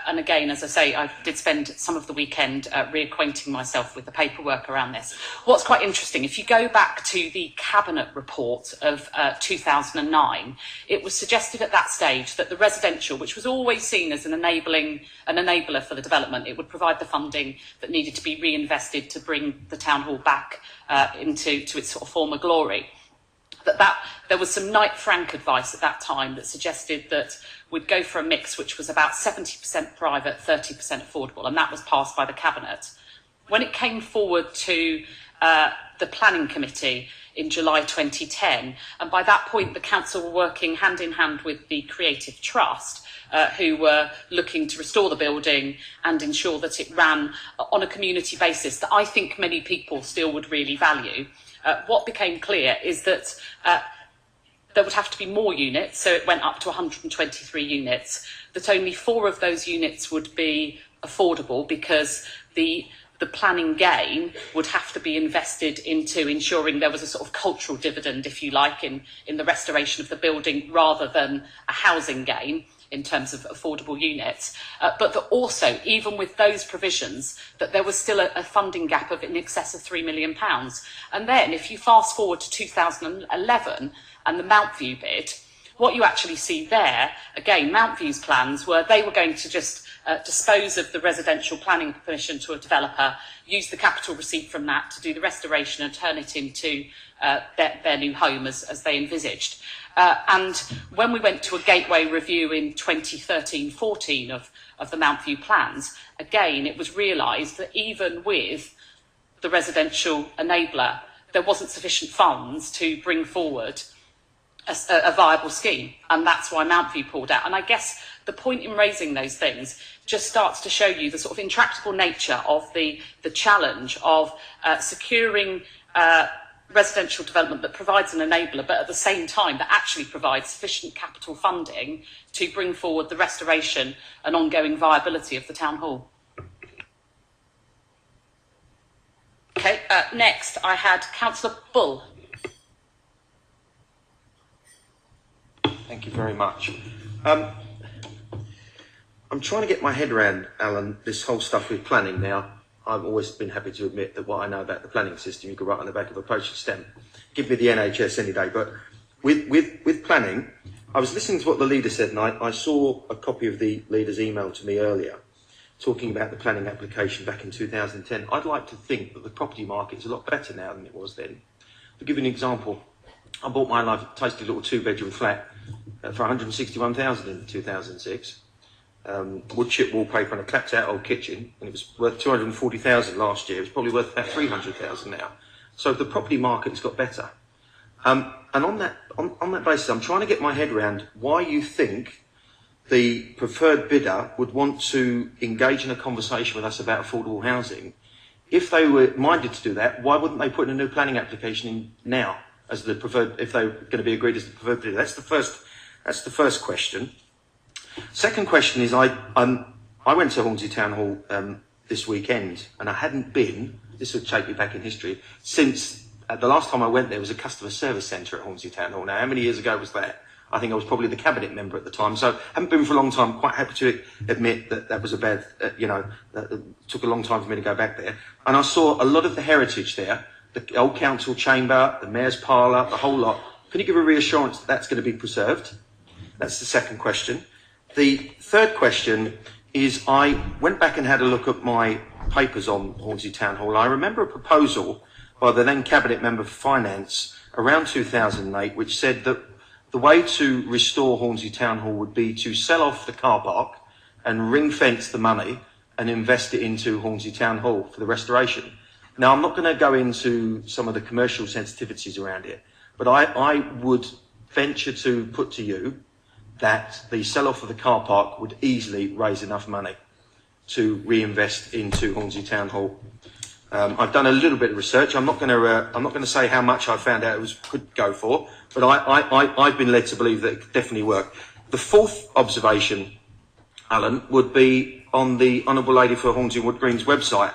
and again, as I say, I did spend some of the weekend reacquainting myself with the paperwork around this. What's quite interesting, if you go back to the Cabinet report of 2009, it was suggested at that stage that the residential, which was always seen as an enabler for the development, it would provide the funding that needed to be reinvested to bring the town hall back into its sort of former glory. That there was some Knight Frank advice at that time that suggested that we'd go for a mix which was about 70% private, 30% affordable, and that was passed by the Cabinet. When it came forward to the Planning Committee in July 2010, and by that point the council were working hand in hand with the Creative Trust, who were looking to restore the building and ensure that it ran on a community basis that I think many people still would really value. What became clear is that there would have to be more units, so it went up to 123 units, that only 4 of those units would be affordable because the planning gain would have to be invested into ensuring there was a sort of cultural dividend, if you like, in the restoration of the building rather than a housing gain in terms of affordable units, but that also, even with those provisions, that there was still a funding gap of in excess of £3 million. And then if you fast forward to 2011 and the Mountview bid, what you actually see there, again, Mountview's plans were they were going to just dispose of the residential planning permission to a developer, use the capital receipt from that to do the restoration and turn it into their new home as they envisaged. And when we went to a gateway review in 2013-14 of the Mountview plans, again, it was realised that even with the residential enabler, there wasn't sufficient funds to bring forward a viable scheme. And that's why Mountview pulled out. And I guess the point in raising those things just starts to show you the sort of intractable nature of the challenge of securing residential development that provides an enabler, but at the same time that actually provides sufficient capital funding to bring forward the restoration and ongoing viability of the town hall. Okay, next I had Councillor Bull. Thank you very much. I'm trying to get my head around, Alan, this whole stuff with planning now. I've always been happy to admit that what I know about the planning system, you could write on the back of a postage stamp. Give me the NHS any day. But with planning, I was listening to what the leader said, and I saw a copy of the leader's email to me earlier, talking about the planning application back in 2010. I'd like to think that the property market is a lot better now than it was then. To give you an example, I bought my life tasty little 2-bedroom flat for $161,000 in 2006. Wood chip wallpaper and a clapped out old kitchen, and it was worth $240,000 last year. It's probably worth about $300,000 now. So the property market's got better. And on that basis, I'm trying to get my head around why you think the preferred bidder would want to engage in a conversation with us about affordable housing. If they were minded to do that, why wouldn't they put in a new planning application in now as the preferred, if they were going to be agreed as the preferred bidder? That's the first question. Second question is, I went to Hornsey Town Hall this weekend, and I hadn't been, this would take me back in history, since the last time I went there was a customer service centre at Hornsey Town Hall. Now, how many years ago was that? I think I was probably the cabinet member at the time, so haven't been for a long time. Quite happy to admit that that was a bad, that took a long time for me to go back there. And I saw a lot of the heritage there, the old council chamber, the mayor's parlour, the whole lot. Can you give a reassurance that that's going to be preserved? That's the second question. The third question is, I went back and had a look at my papers on Hornsey Town Hall. I remember a proposal by the then cabinet member for finance around 2008, which said that the way to restore Hornsey Town Hall would be to sell off the car park and ring fence the money and invest it into Hornsey Town Hall for the restoration. Now, I'm not going to go into some of the commercial sensitivities around it, but I would venture to put to you that the sell-off of the car park would easily raise enough money to reinvest into Hornsey Town Hall. I've done a little bit of research. I'm not going to say how much I found out it could go for, but I've been led to believe that it could definitely work. The fourth observation, Alan, would be on the Honourable Lady for Hornsey Wood Green's website.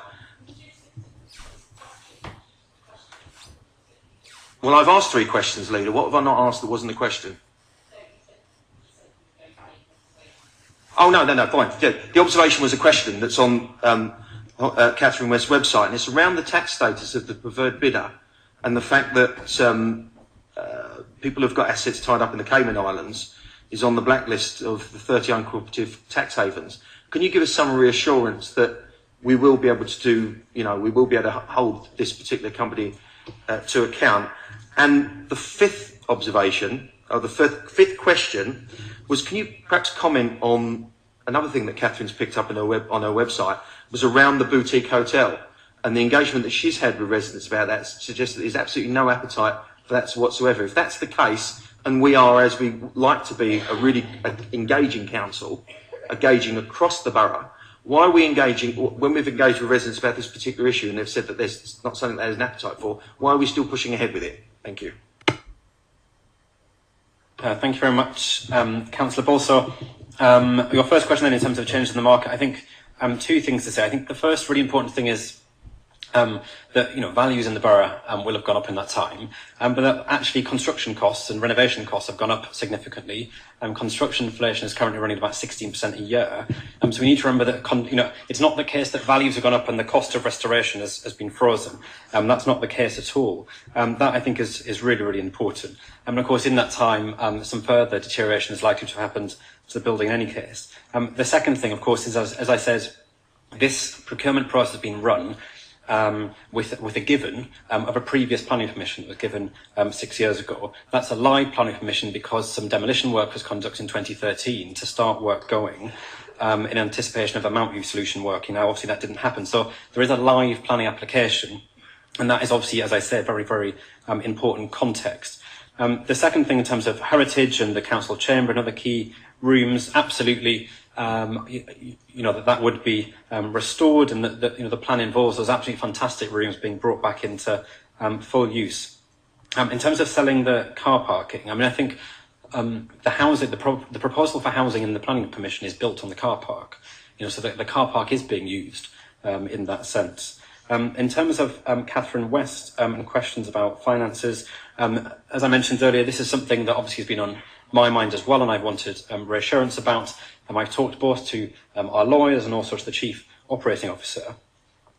Well, I've asked 3 questions, Leader. What have I not asked that wasn't a question? Oh, no, fine. The observation was a question that's on Catherine West's website, and it's around the tax status of the preferred bidder and the fact that people who've got assets tied up in the Cayman Islands is on the blacklist of the 30 uncooperative tax havens. Can you give us some reassurance that we will be able to we will be able to hold this particular company to account? And the fifth observation, or the fifth question, was, can you perhaps comment on another thing that Catherine's picked up on her website, was around the boutique hotel and the engagement that she's had with residents about that suggests that there's absolutely no appetite for that whatsoever. If that's the case, and we are, as we like to be, a really engaging council, engaging across the borough, why are we engaging, when we've engaged with residents about this particular issue and they've said that there's not something that there's an appetite for, why are we still pushing ahead with it? Thank you. Thank you very much, Councillor Balso. Your first question then, in terms of changes in the market, I think 2 things to say. I think the first really important thing is that values in the borough will have gone up in that time, but that actually construction costs and renovation costs have gone up significantly. Construction inflation is currently running about 16% a year. So we need to remember that it's not the case that values have gone up and the cost of restoration has been frozen. That's not the case at all. That I think is really, really important. And of course, in that time, some further deterioration is likely to have happened to the building in any case. The second thing, of course, is as I said, this procurement process has been run with a given of a previous planning permission that was given 6 years ago. That's a live planning permission because some demolition work was conducted in 2013 to start work going in anticipation of a Mount View solution working. Now, obviously, that didn't happen. So there is a live planning application, and that is obviously, as I said, very, very important context. The second thing, in terms of heritage and the council chamber and other key rooms, absolutely. That would be restored, and that the plan involves those absolutely fantastic rooms being brought back into full use. In terms of selling the car parking, I think the proposal for housing in the planning permission is built on the car park, so that the car park is being used in that sense. In terms of Catherine West and questions about finances, as I mentioned earlier, this is something that obviously has been on my mind as well, and I've wanted reassurance about. I've talked both to our lawyers and also to the Chief Operating Officer,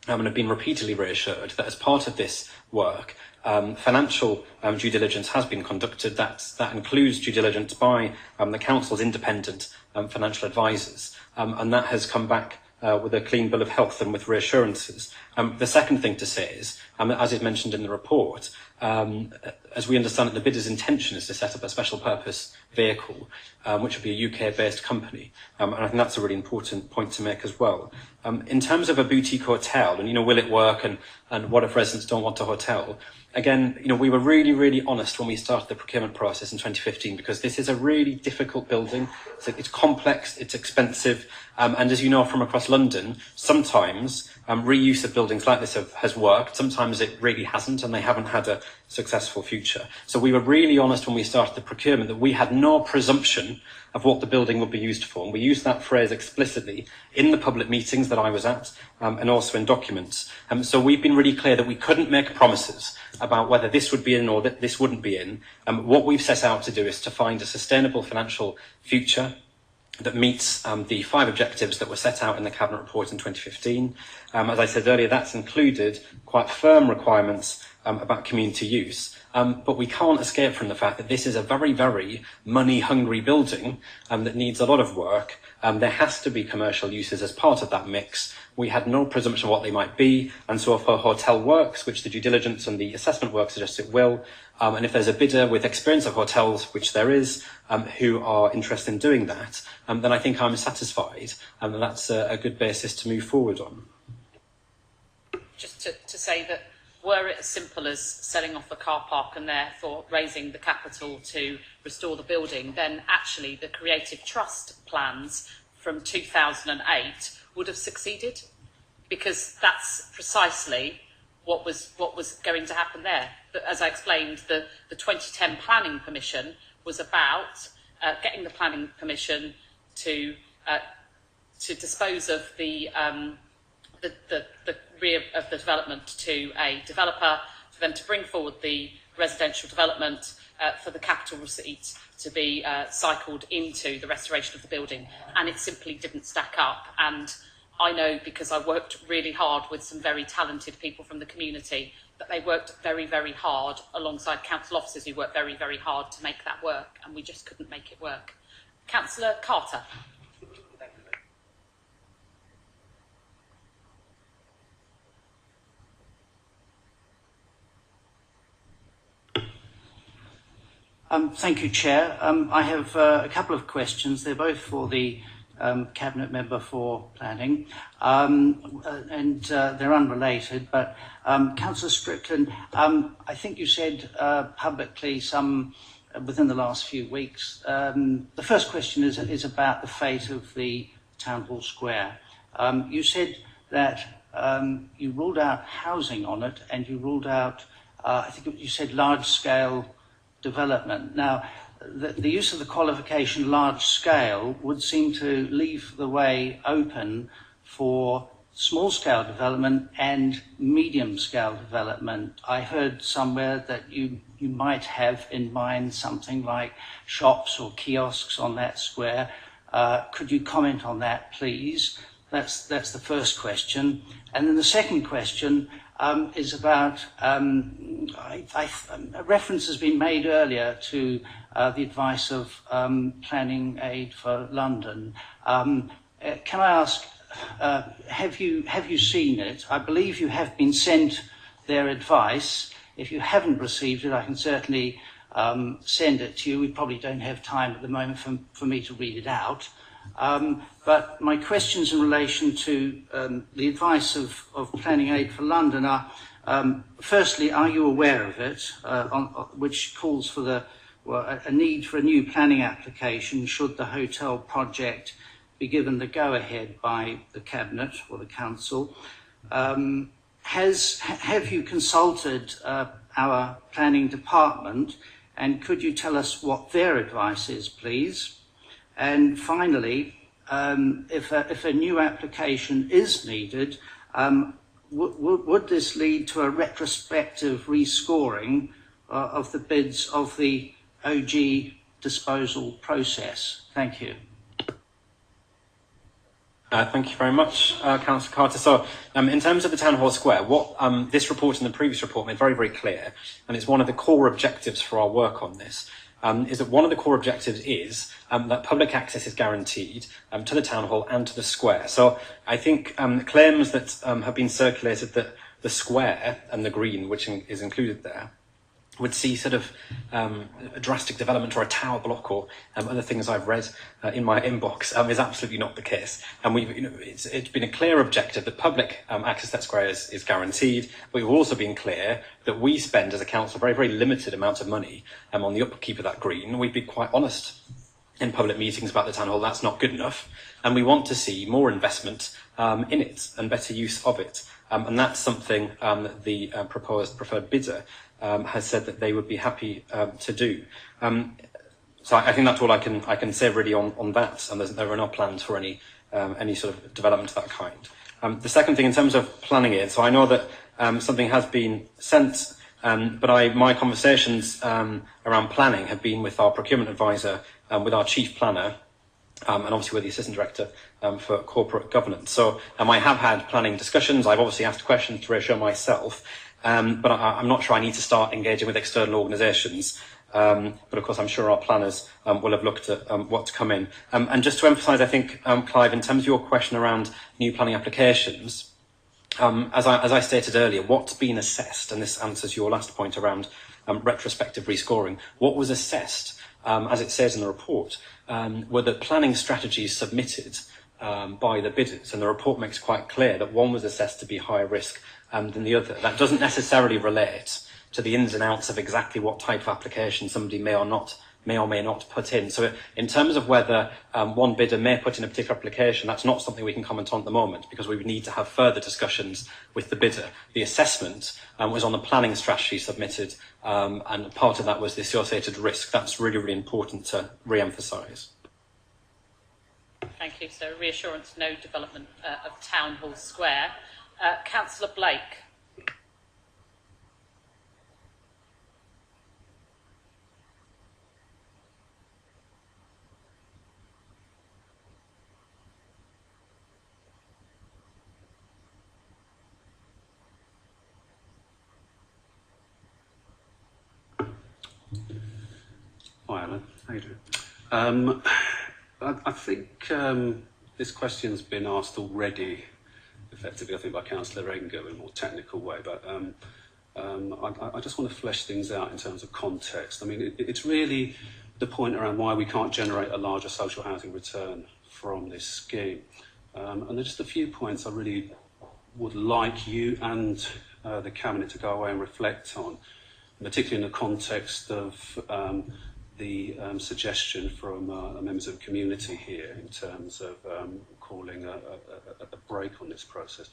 and have been repeatedly reassured that as part of this work, financial due diligence has been conducted. That includes due diligence by the Council's independent financial advisors, and that has come back with a clean bill of health and with reassurances. The second thing to say is, as is mentioned in the report, as we understand it, the bidder's intention is to set up a special purpose vehicle, which would be a UK-based company. And I think that's a really important point to make as well. In terms of a boutique hotel, and will it work, and what if residents don't want a hotel? Again, we were really, really honest when we started the procurement process in 2015, because this is a really difficult building. It's complex, it's expensive, and as you know from across London, sometimes reuse of buildings like this has worked. Sometimes it really hasn't, and they haven't had a successful future. So we were really honest when we started the procurement that we had no presumption of what the building would be used for. And we used that phrase explicitly in the public meetings that I was at, and also in documents. So we've been really clear that we couldn't make promises about whether this would be in or that this wouldn't be in. What we've set out to do is to find a sustainable financial future that meets the 5 objectives that were set out in the Cabinet report in 2015. As I said earlier, that's included quite firm requirements about community use. But we can't escape from the fact that this is a very, very money-hungry building that needs a lot of work. There has to be commercial uses as part of that mix. We had no presumption of what they might be, and so if a hotel works, which the due diligence and the assessment work suggests it will, and if there's a bidder with experience of hotels, which there is, who are interested in doing that, then I think I'm satisfied, and that's a good basis to move forward on. Just to say that, were it as simple as selling off the car park and therefore raising the capital to restore the building, then actually the Creative Trust plans from 2008 would have succeeded, because that's precisely what was going to happen there. But as I explained, the 2010 Planning Permission was about getting the planning permission to dispose of the rear of the development to a developer, for them to bring forward the residential development, for the capital receipt to be cycled into the restoration of the building, and it simply didn't stack up. And I know, because I worked really hard with some very talented people from the community, that they worked very, very hard alongside council officers who worked very, very hard to make that work, and we just couldn't make it work. Councillor Carter. Thank you, Chair. I have a couple of questions. They're both for the Cabinet Member for Planning, and they're unrelated, but Cllr Strickland, I think you said publicly within the last few weeks, the first question is about the fate of the Town Hall Square. You said that you ruled out housing on it, and you ruled out, I think you said large-scale development. Now, the use of the qualification large scale would seem to leave the way open for small scale development and medium scale development. I heard somewhere that you might have in mind something like shops or kiosks on that square. Could you comment on that, please? That's the first question. And then the second question is about, a reference has been made earlier to the advice of Planning Aid for London. Can I ask, have you seen it? I believe you have been sent their advice. If you haven't received it, I can certainly send it to you. We probably don't have time at the moment for me to read it out. But my questions in relation to the advice of Planning Aid for London are, firstly, are you aware of it, which calls for a need for a new planning application should the hotel project be given the go-ahead by the Cabinet or the Council? Have you consulted our planning department, and could you tell us what their advice is, please? And finally, if a new application is needed, would this lead to a retrospective rescoring of the bids of the OG disposal process? Thank you. Thank you very much, Councillor Carter. So, in terms of the Town Hall Square, what this report and the previous report made very, very clear, and it's one of the core objectives for our work on this, is that one of the core objectives is that public access is guaranteed to the Town Hall and to the Square. So I think claims that have been circulated that the Square and the Green, which is included there, would see sort of a drastic development or a tower block or other things I've read in my inbox is absolutely not the case. And it's been a clear objective that public access to that square is guaranteed, but we've also been clear that we spend as a council very, very limited amounts of money on the upkeep of that green. We've been quite honest in public meetings about the Town Hall, that's not good enough, and we want to see more investment in it and better use of it. And that's something that the proposed preferred bidder has said that they would be happy to do. So I think that's all I can say really on that, and there are no plans for any sort of development of that kind. The second thing, in terms of planning it, so I know that something has been sent, but my conversations around planning have been with our procurement advisor, with our chief planner, and obviously with the assistant director for corporate governance. So I have had planning discussions. I've obviously asked questions to reassure myself, but I'm not sure I need to start engaging with external organisations. But of course, I'm sure our planners will have looked at what to come in. And just to emphasise, I think, Clive, in terms of your question around new planning applications, as I stated earlier, what's been assessed, and this answers your last point around retrospective rescoring, what was assessed, as it says in the report, were the planning strategies submitted by the bidders, and the report makes quite clear that one was assessed to be higher risk than the other. That doesn't necessarily relate to the ins and outs of exactly what type of application somebody may or may not put in. So in terms of whether one bidder may put in a particular application, that's not something we can comment on at the moment, because we would need to have further discussions with the bidder. The assessment was on the planning strategy submitted, and part of that was the associated risk. That's really, really important to re-emphasise. Thank you. So reassurance, no development of Town Hall Square. Councillor Blake. Hi, Alan. How you doing? I think this question's been asked already, effectively, I think, by Councillor Haringey in a more technical way, but I just want to flesh things out in terms of context. I mean, it's really the point around why we can't generate a larger social housing return from this scheme. And there's just a few points I really would like you and the Cabinet to go away and reflect on, particularly in the context of the suggestion from members of the community here in terms of calling a break on this process.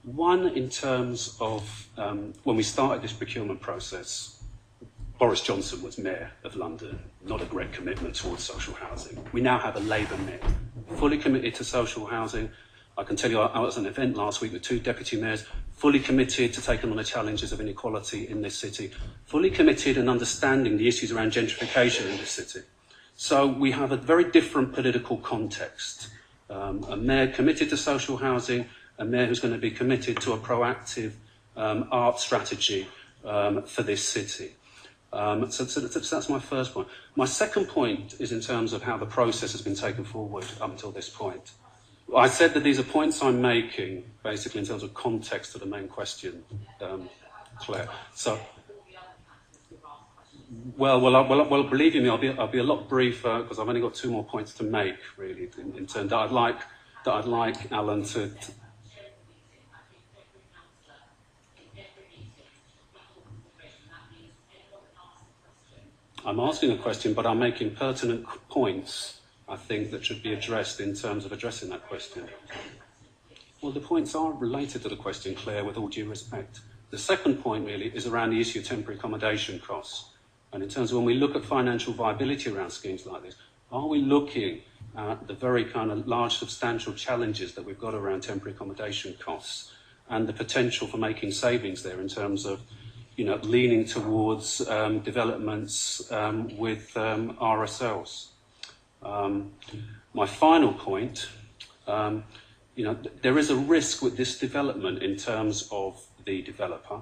One, in terms of when we started this procurement process, Boris Johnson was Mayor of London, not a great commitment towards social housing. We now have a Labour Mayor, fully committed to social housing. I can tell you I was at an event last week with 2 deputy mayors, fully committed to taking on the challenges of inequality in this city, fully committed and understanding the issues around gentrification in this city. So we have a very different political context. A mayor committed to social housing, a mayor who's going to be committed to a proactive art strategy for this city. So that's my first point. My second point is in terms of how the process has been taken forward up until this point. I said that these are points I'm making, basically, in terms of context to the main question, Claire. So, well, believe you me, I'll be a lot briefer because I've only got 2 more points to make, really, in terms that I'd like Alan to. I'm asking a question, but I'm making pertinent points, I think, that should be addressed in terms of addressing that question. Well, the points are related to the question, Claire, with all due respect. The second point, really, is around the issue of temporary accommodation costs. And in terms of when we look at financial viability around schemes like this, are we looking at the very kind of large, substantial challenges that we've got around temporary accommodation costs and the potential for making savings there in terms of, leaning towards developments with RSLs? My final point, there is a risk with this development in terms of the developer.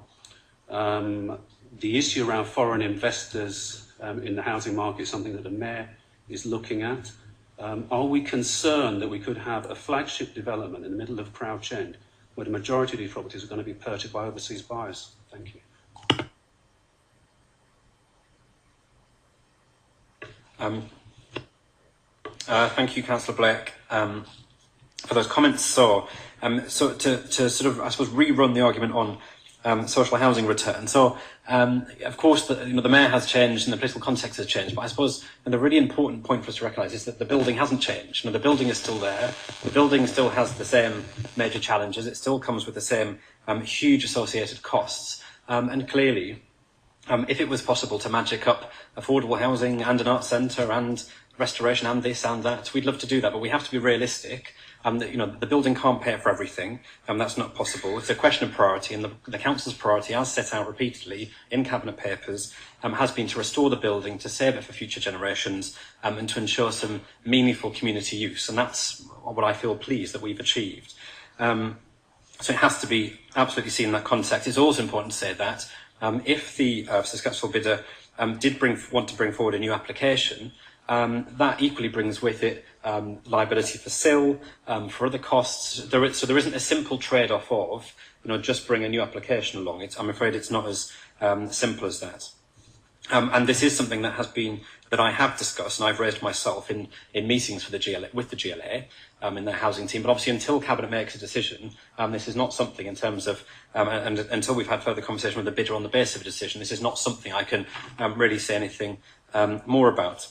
The issue around foreign investors in the housing market is something that the Mayor is looking at. Are we concerned that we could have a flagship development in the middle of Crouch End where the majority of these properties are going to be purchased by overseas buyers? Thank you. Thank you, Councillor Blake, for those comments. So to sort of, I suppose, rerun the argument on social housing return. So, of course, the Mayor has changed and the political context has changed, but I suppose the really important point for us to recognise is that the building hasn't changed. The building is still there. The building still has the same major challenges. It still comes with the same huge associated costs. And clearly, if it was possible to magic up affordable housing and an arts centre and restoration and this and that, we'd love to do that, but we have to be realistic. The building can't pay for everything, that's not possible. It's a question of priority, and the council's priority, as set out repeatedly in cabinet papers, has been to restore the building, to save it for future generations, and to ensure some meaningful community use, and that's what I feel pleased that we've achieved. So it has to be absolutely seen in that context. It's also important to say that if the successful bidder did want to bring forward a new application, that equally brings with it liability for SIL, for other costs. So there isn't a simple trade-off of, just bring a new application along. I'm afraid it's not as simple as that. And this is something that I have discussed and I've raised myself in meetings with the GLA in their housing team. But obviously, until Cabinet makes a decision, this is not something in terms of, and until we've had further conversation with the bidder on the basis of a decision, this is not something I can really say anything more about.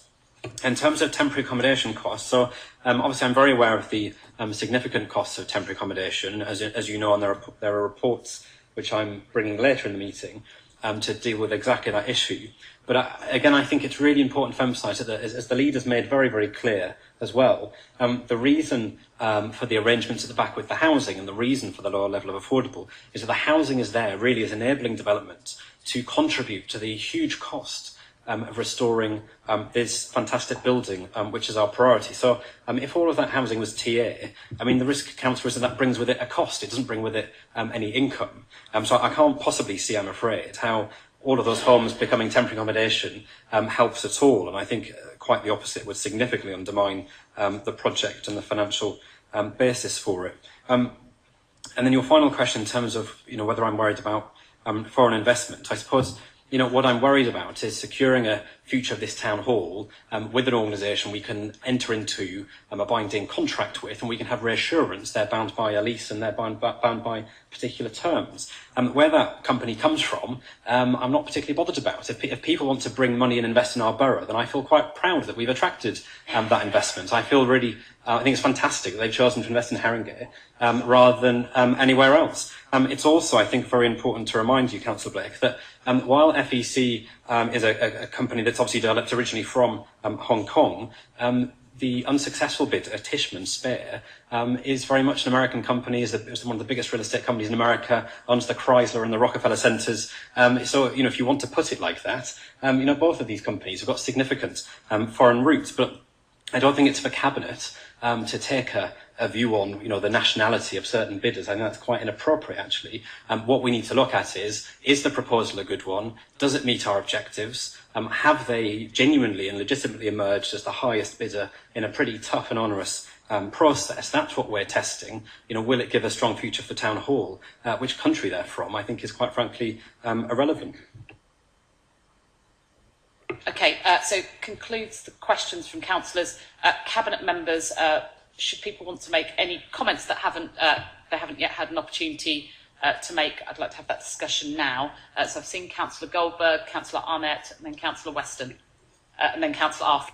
In terms of temporary accommodation costs, so obviously I'm very aware of the significant costs of temporary accommodation. As you know, and there are reports which I'm bringing later in the meeting to deal with exactly that issue. But again, I think it's really important to emphasise that, as the leaders made very, very clear as well, the reason for the arrangements at the back with the housing and the reason for the lower level of affordable is that the housing is there really as enabling development to contribute to the huge cost of restoring this fantastic building, which is our priority. So if all of that housing was TA, the risk accounts for us that brings with it a cost. It doesn't bring with it any income. So I can't possibly see, I'm afraid, how all of those homes becoming temporary accommodation helps at all. And I think quite the opposite would significantly undermine the project and the financial basis for it. And then your final question in terms of whether I'm worried about foreign investment, I suppose what I'm worried about is securing a future of this town hall with an organisation we can enter into a binding contract with, and we can have reassurance they're bound by a lease and they're bound by particular terms. Where that company comes from, I'm not particularly bothered about. If people want to bring money and invest in our borough, then I feel quite proud that we've attracted that investment. I feel really, I think it's fantastic that they've chosen to invest in Haringey rather than anywhere else. It's also, I think, very important to remind you, Councillor Blake, that while FEC is a company that's obviously developed originally from Hong Kong, the unsuccessful bid at Tishman Spear is very much an American company, is one of the biggest real estate companies in America, owns the Chrysler and the Rockefeller centres. So, if you want to put it like that, both of these companies have got significant foreign roots, but I don't think it's for Cabinet to take a view on, the nationality of certain bidders. I think that's quite inappropriate, actually. What we need to look at is the proposal a good one? Does it meet our objectives? Have they genuinely and legitimately emerged as the highest bidder in a pretty tough and onerous process? That's what we're testing. Will it give a strong future for Town Hall? Which country they're from, I think, is quite frankly irrelevant. Okay, so concludes the questions from councillors. Cabinet members, should people want to make any comments that they haven't yet had an opportunity to make, I'd like to have that discussion now. So I've seen Councillor Goldberg, Councillor Arnett, and then Councillor Weston, and then Councillor Arthur.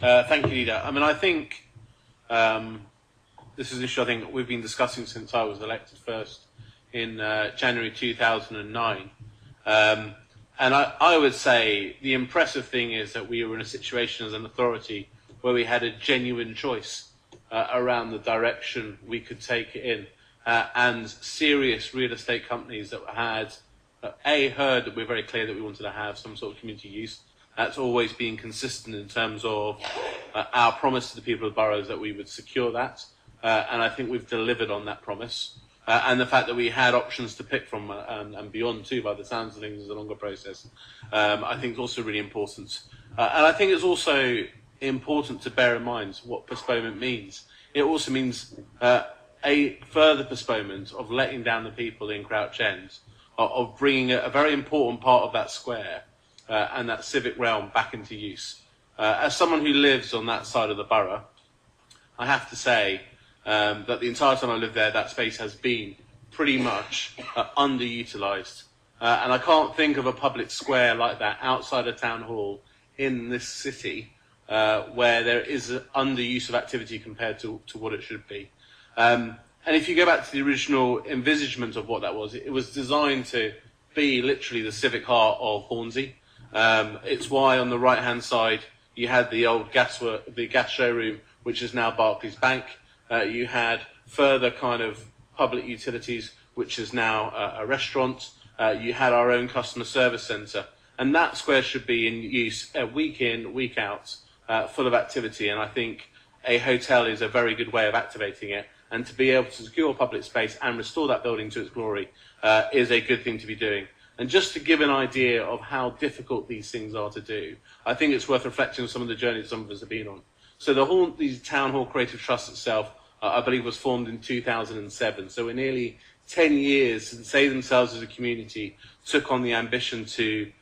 Thank you, Leader. I think this is an issue I think we've been discussing since I was elected first in January 2009. And I would say the impressive thing is that we were in a situation as an authority where we had a genuine choice around the direction we could take it in, and serious real estate companies that had heard that we're very clear that we wanted to have some sort of community use. That's always been consistent in terms of our promise to the people of boroughs that we would secure that, and I think we've delivered on that promise. And the fact that we had options to pick from and beyond too, by the sounds of things, is a longer process, I think is also really important. And I think it's also important to bear in mind what postponement means. It also means a further postponement of letting down the people in Crouch End, of bringing a very important part of that square and that civic realm back into use. As someone who lives on that side of the borough, I have to say that the entire time I lived there, that space has been pretty much underutilised. And I can't think of a public square like that outside a town hall in this city where there is an underuse of activity compared to what it should be. And if you go back to the original envisagement of what that was, it was designed to be literally the civic heart of Hornsey. It's why on the right-hand side you had the old gas showroom, which is now Barclays Bank. You had further kind of public utilities, which is now a restaurant. You had our own customer service centre. And that square should be in use week in, week out, full of activity. And I think a hotel is a very good way of activating it. And to be able to secure public space and restore that building to its glory is a good thing to be doing. And just to give an idea of how difficult these things are to do, I think it's worth reflecting on some of the journeys some of us have been on. So the Town Hall Creative Trust itself, I believe, was formed in 2007. So we're nearly 10 years since they themselves as a community took on the ambition to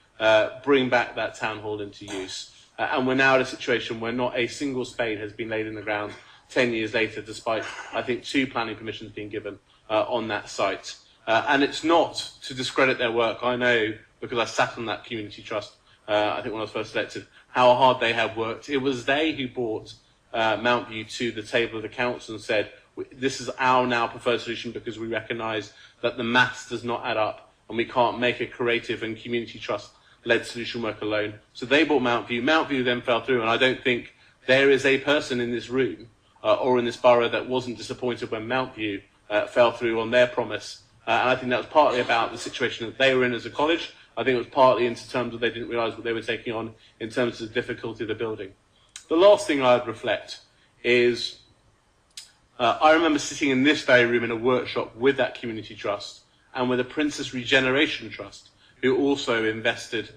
bring back that town hall into use. And we're now at a situation where not a single spade has been laid in the ground 10 years later, despite, I think, 2 planning permissions being given on that site. And it's not to discredit their work. I know, because I sat on that community trust, I think when I was first elected, how hard they have worked. It was they who brought Mount View to the table of the council and said, this is our now preferred solution because we recognise that the maths does not add up and we can't make a creative and community trust-led solution work alone. So they bought Mount View. Mount View then fell through, and I don't think there is a person in this room or in this borough that wasn't disappointed when Mount View fell through on their promise. And I think that was partly about the situation that they were in as a college. I think it was partly in terms of they didn't realise what they were taking on in terms of the difficulty of the building. The last thing I would reflect is I remember sitting in this very room in a workshop with that community trust and with the Princess Regeneration Trust, who also invested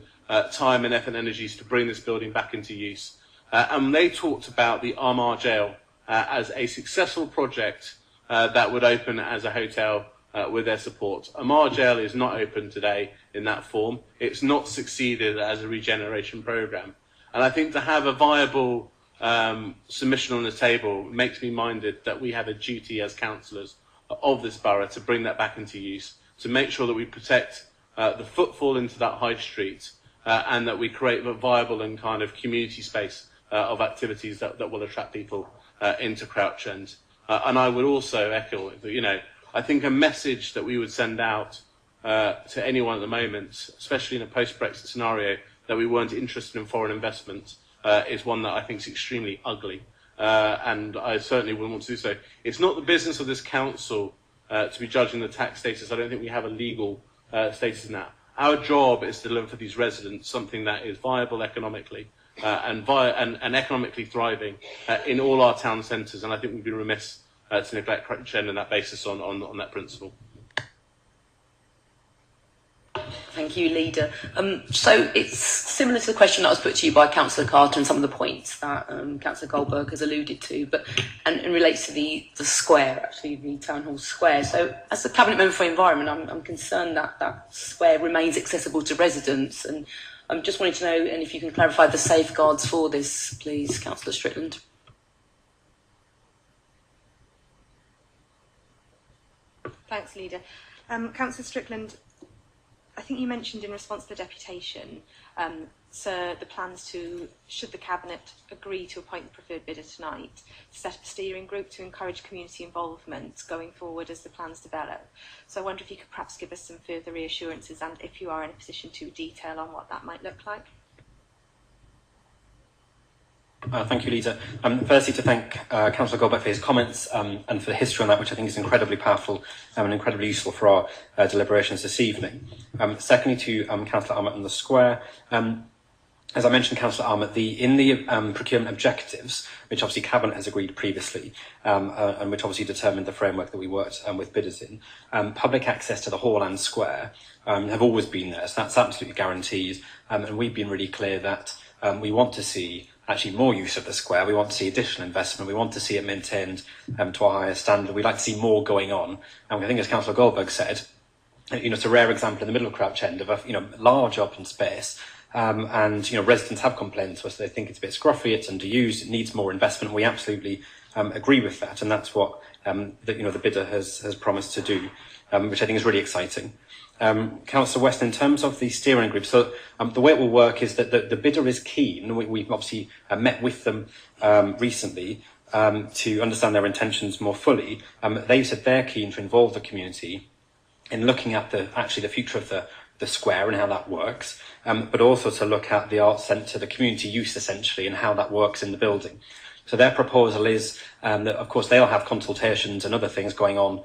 time and effort and energies to bring this building back into use. And they talked about the Armagh Jail as a successful project that would open as a hotel with their support. Armagh Jail is not open today in that form. It's not succeeded as a regeneration programme. And I think to have a viable submission on the table makes me minded that we have a duty as councillors of this borough to bring that back into use, to make sure that we protect the footfall into that high street and that we create a viable and kind of community space of activities that will attract people into Crouch End. And I would also echo that, you know, I think a message that we would send out to anyone at the moment, especially in a post-Brexit scenario, that we weren't interested in foreign investment is one that I think is extremely ugly. And I certainly wouldn't want to do so. It's not the business of this council to be judging the tax status. I don't think we have a legal status in that. Our job is to deliver for these residents something that is viable economically and economically thriving in all our town centres. And I think we'd be remiss to neglect Crouch End on that basis on that principle. Thank you, Leader. So it's similar to the question that was put to you by Councillor Carter and some of the points that Councillor Goldberg has alluded to, but and relates to the square, actually, the Town Hall Square. So as the Cabinet Member for Environment, I'm concerned that that square remains accessible to residents, and I'm just wanting to know, and if you can clarify the safeguards for this, please, Councillor Strickland. Thanks, Leader. Councillor Strickland, I think you mentioned in response to the deputation, Sir, the plans to, should the Cabinet agree to appoint the preferred bidder tonight, to set up a steering group to encourage community involvement going forward as the plans develop. So I wonder if you could perhaps give us some further reassurances and if you are in a position to detail on what that might look like. Thank you, Leader. Firstly, to thank Councillor Goldberg for his comments and for the history on that, which I think is incredibly powerful and incredibly useful for our deliberations this evening. Secondly, to Councillor Armott on the square. As I mentioned, Councillor Armott, in the procurement objectives, which obviously Cabinet has agreed previously, and which obviously determined the framework that we worked with bidders in, public access to the hall and square have always been there, so that's absolutely guaranteed. And we've been really clear that we want to see actually more use of the square. We want to see additional investment. We want to see it maintained to a higher standard. We'd like to see more going on. And I think, as Councillor Goldberg said, you know, it's a rare example in the middle of Crouch End of a large open space. And residents have complained to us. They think it's a bit scruffy, it's underused, it needs more investment. We absolutely agree with that, and that's what the bidder has promised to do, which I think is really exciting. Councillor West, in terms of the steering group, so the way it will work is that the bidder is keen. We've obviously met with them recently to understand their intentions more fully. They've said they're keen to involve the community in looking at the future of the the square and how that works, but also to look at the arts centre, the community use essentially, and how that works in the building. So their proposal is that, of course, they'll have consultations and other things going on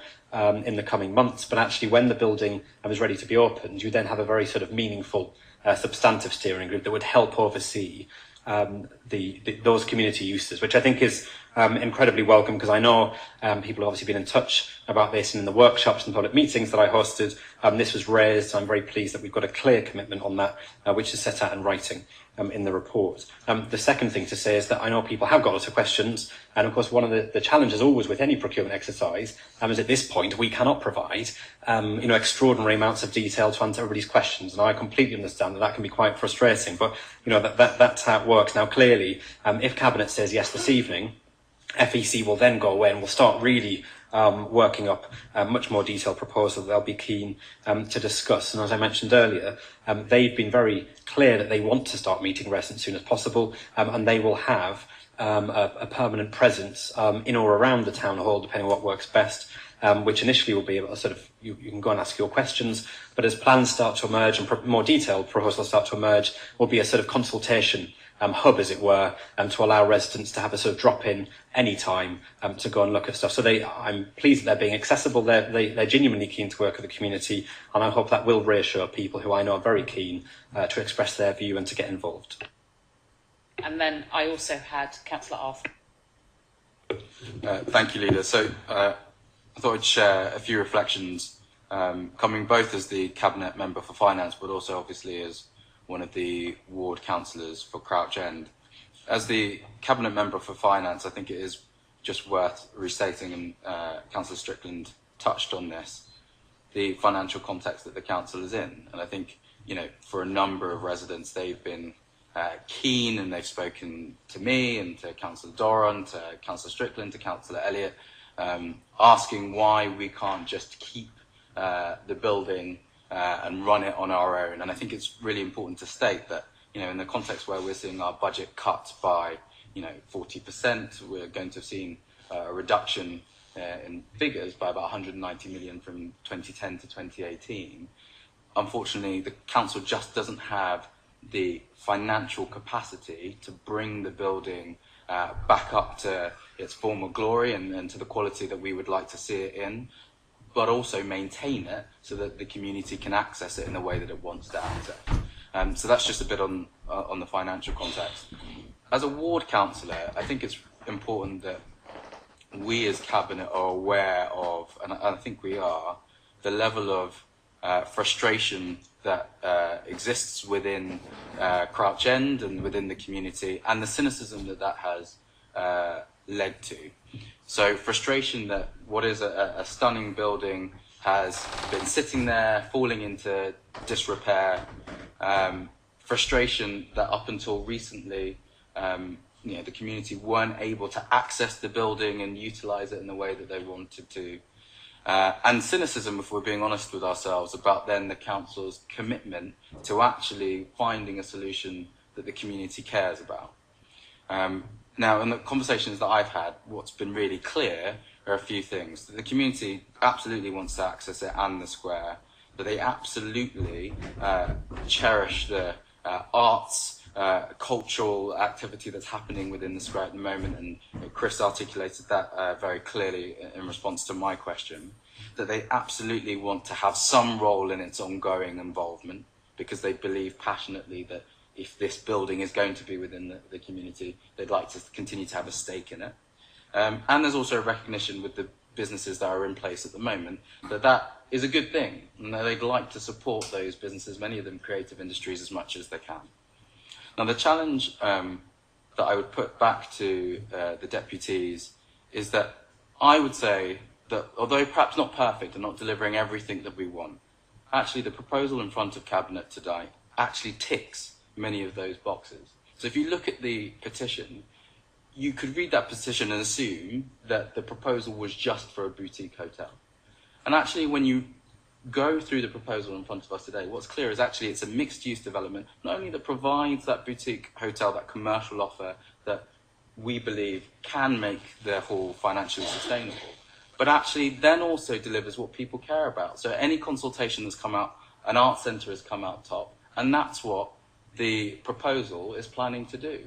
in the coming months, but actually when the building is ready to be opened, you then have a very sort of meaningful, substantive steering group that would help oversee those community uses, which I think is incredibly welcome, because I know people have obviously been in touch about this, and in the workshops and public meetings that I hosted, this was raised. I'm very pleased that we've got a clear commitment on that, which is set out in writing in the report. The second thing to say is that I know people have got lots of questions, and of course one of the challenges always with any procurement exercise is at this point we cannot provide extraordinary amounts of detail to answer everybody's questions, and I completely understand that can be quite frustrating, but that's how it works. Now clearly, if Cabinet says yes this evening, FEC will then go away and will start really working up a much more detailed proposal that they'll be keen to discuss. And as I mentioned earlier, they've been very clear that they want to start meeting residents as soon as possible, and they will have a permanent presence in or around the town hall, depending on what works best, which initially will be a sort of, you can go and ask your questions, but as plans start to emerge and more detailed proposals start to emerge, will be a sort of consultation hub, as it were, to allow residents to have a sort of drop in any time to go and look at stuff. So I'm pleased that they're being accessible. They're genuinely keen to work with the community, and I hope that will reassure people who I know are very keen to express their view and to get involved. And then I also had Councillor Arthur. Thank you, Leader. So I thought I'd share a few reflections, coming both as the Cabinet Member for Finance, but also obviously as one of the ward councillors for Crouch End. As the Cabinet Member for Finance, I think it is just worth restating, and Councillor Strickland touched on this, the financial context that the council is in. And I think, for a number of residents, they've been keen, and they've spoken to me and to Councillor Doran, to Councillor Strickland, to Councillor Elliott, asking why we can't just keep the building and run it on our own. And I think it's really important to state that, in the context where we're seeing our budget cut by, 40%, we're going to have seen a reduction in figures by about 190 million from 2010 to 2018. Unfortunately, the council just doesn't have the financial capacity to bring the building back up to its former glory and to the quality that we would like to see it in, but also maintain it so that the community can access it in the way that it wants to access. So that's just a bit on the financial context. As a ward councillor, I think it's important that we as Cabinet are aware of, and I think we are, the level of frustration that exists within Crouch End and within the community, and the cynicism that has led to. So frustration that what is a stunning building has been sitting there, falling into disrepair. Frustration that up until recently, the community weren't able to access the building and utilise it in the way that they wanted to. And cynicism, if we're being honest with ourselves, about then the council's commitment to actually finding a solution that the community cares about. Now, in the conversations that I've had, what's been really clear are a few things. The community absolutely wants to access it and the square, but they absolutely cherish the arts, cultural activity that's happening within the square at the moment, and Chris articulated that very clearly in response to my question, that they absolutely want to have some role in its ongoing involvement, because they believe passionately that if this building is going to be within the community, they'd like to continue to have a stake in it. And there's also a recognition with the businesses that are in place at the moment that is a good thing, and that they'd like to support those businesses, many of them creative industries, as much as they can. Now, the challenge that I would put back to the deputies is that I would say that, although perhaps not perfect and not delivering everything that we want, actually the proposal in front of Cabinet today actually ticks many of those boxes. So if you look at the petition, you could read that petition and assume that the proposal was just for a boutique hotel. And actually, when you go through the proposal in front of us today, what's clear is actually it's a mixed-use development, not only that provides that boutique hotel, that commercial offer that we believe can make the hall financially sustainable, but actually then also delivers what people care about. So any consultation that's come out an art centre has come out top, and that's what the proposal is planning to do.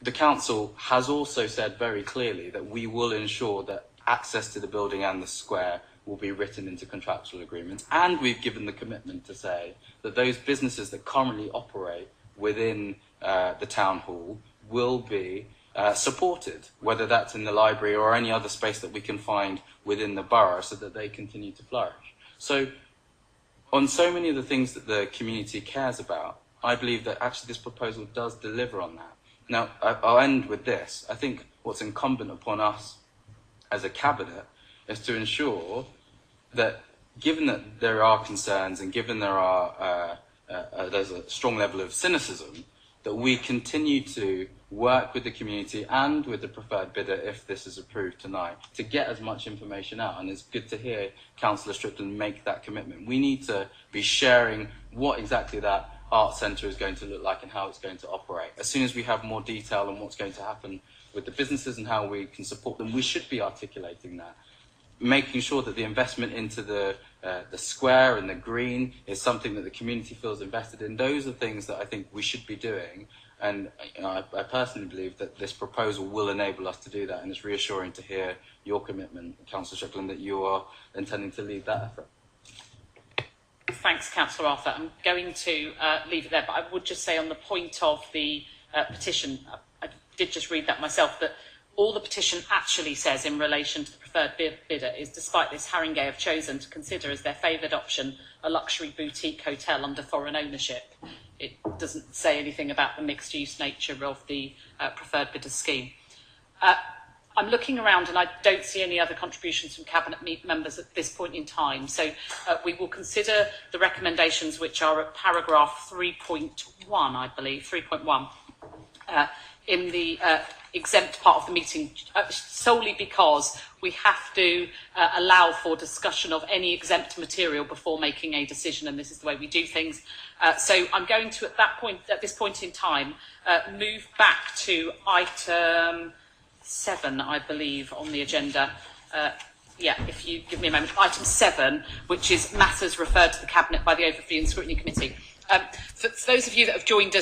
The council has also said very clearly that we will ensure that access to the building and the square will be written into contractual agreements, and we've given the commitment to say that those businesses that currently operate within the town hall will be supported, whether that's in the library or any other space that we can find within the borough, so that they continue to flourish. So on so many of the things that the community cares about, I believe that actually this proposal does deliver on that. Now, I'll end with this. I think what's incumbent upon us as a cabinet is to ensure that, given that there are concerns and given there's a strong level of cynicism, that we continue to work with the community and with the preferred bidder, if this is approved tonight, to get as much information out. And it's good to hear Cllr Strickland make that commitment. We need to be sharing what exactly that art centre is going to look like and how it's going to operate. As soon as we have more detail on what's going to happen with the businesses and how we can support them, we should be articulating that, making sure that the investment into the square and the green is something that the community feels invested in. Those are things that I think we should be doing, and I personally believe that this proposal will enable us to do that, and it's reassuring to hear your commitment, Cllr Strickland, that you are intending to lead that effort. Thanks, Councillor Arthur. I'm going to leave it there, but I would just say on the point of the petition, I did just read that myself, that all the petition actually says in relation to the preferred bidder is, despite this, Haringey have chosen to consider as their favoured option a luxury boutique hotel under foreign ownership. It doesn't say anything about the mixed-use nature of the preferred bidder scheme. I'm looking around and I don't see any other contributions from Cabinet members at this point in time. So we will consider the recommendations which are at paragraph 3.1, I believe, 3.1, in the exempt part of the meeting, solely because we have to allow for discussion of any exempt material before making a decision, and this is the way we do things. So I'm going to, at this point in time, move back to item 7, I believe, on the agenda. If you give me a moment. Item 7, which is matters referred to the Cabinet by the Overview and Scrutiny Committee. For those of you that have joined us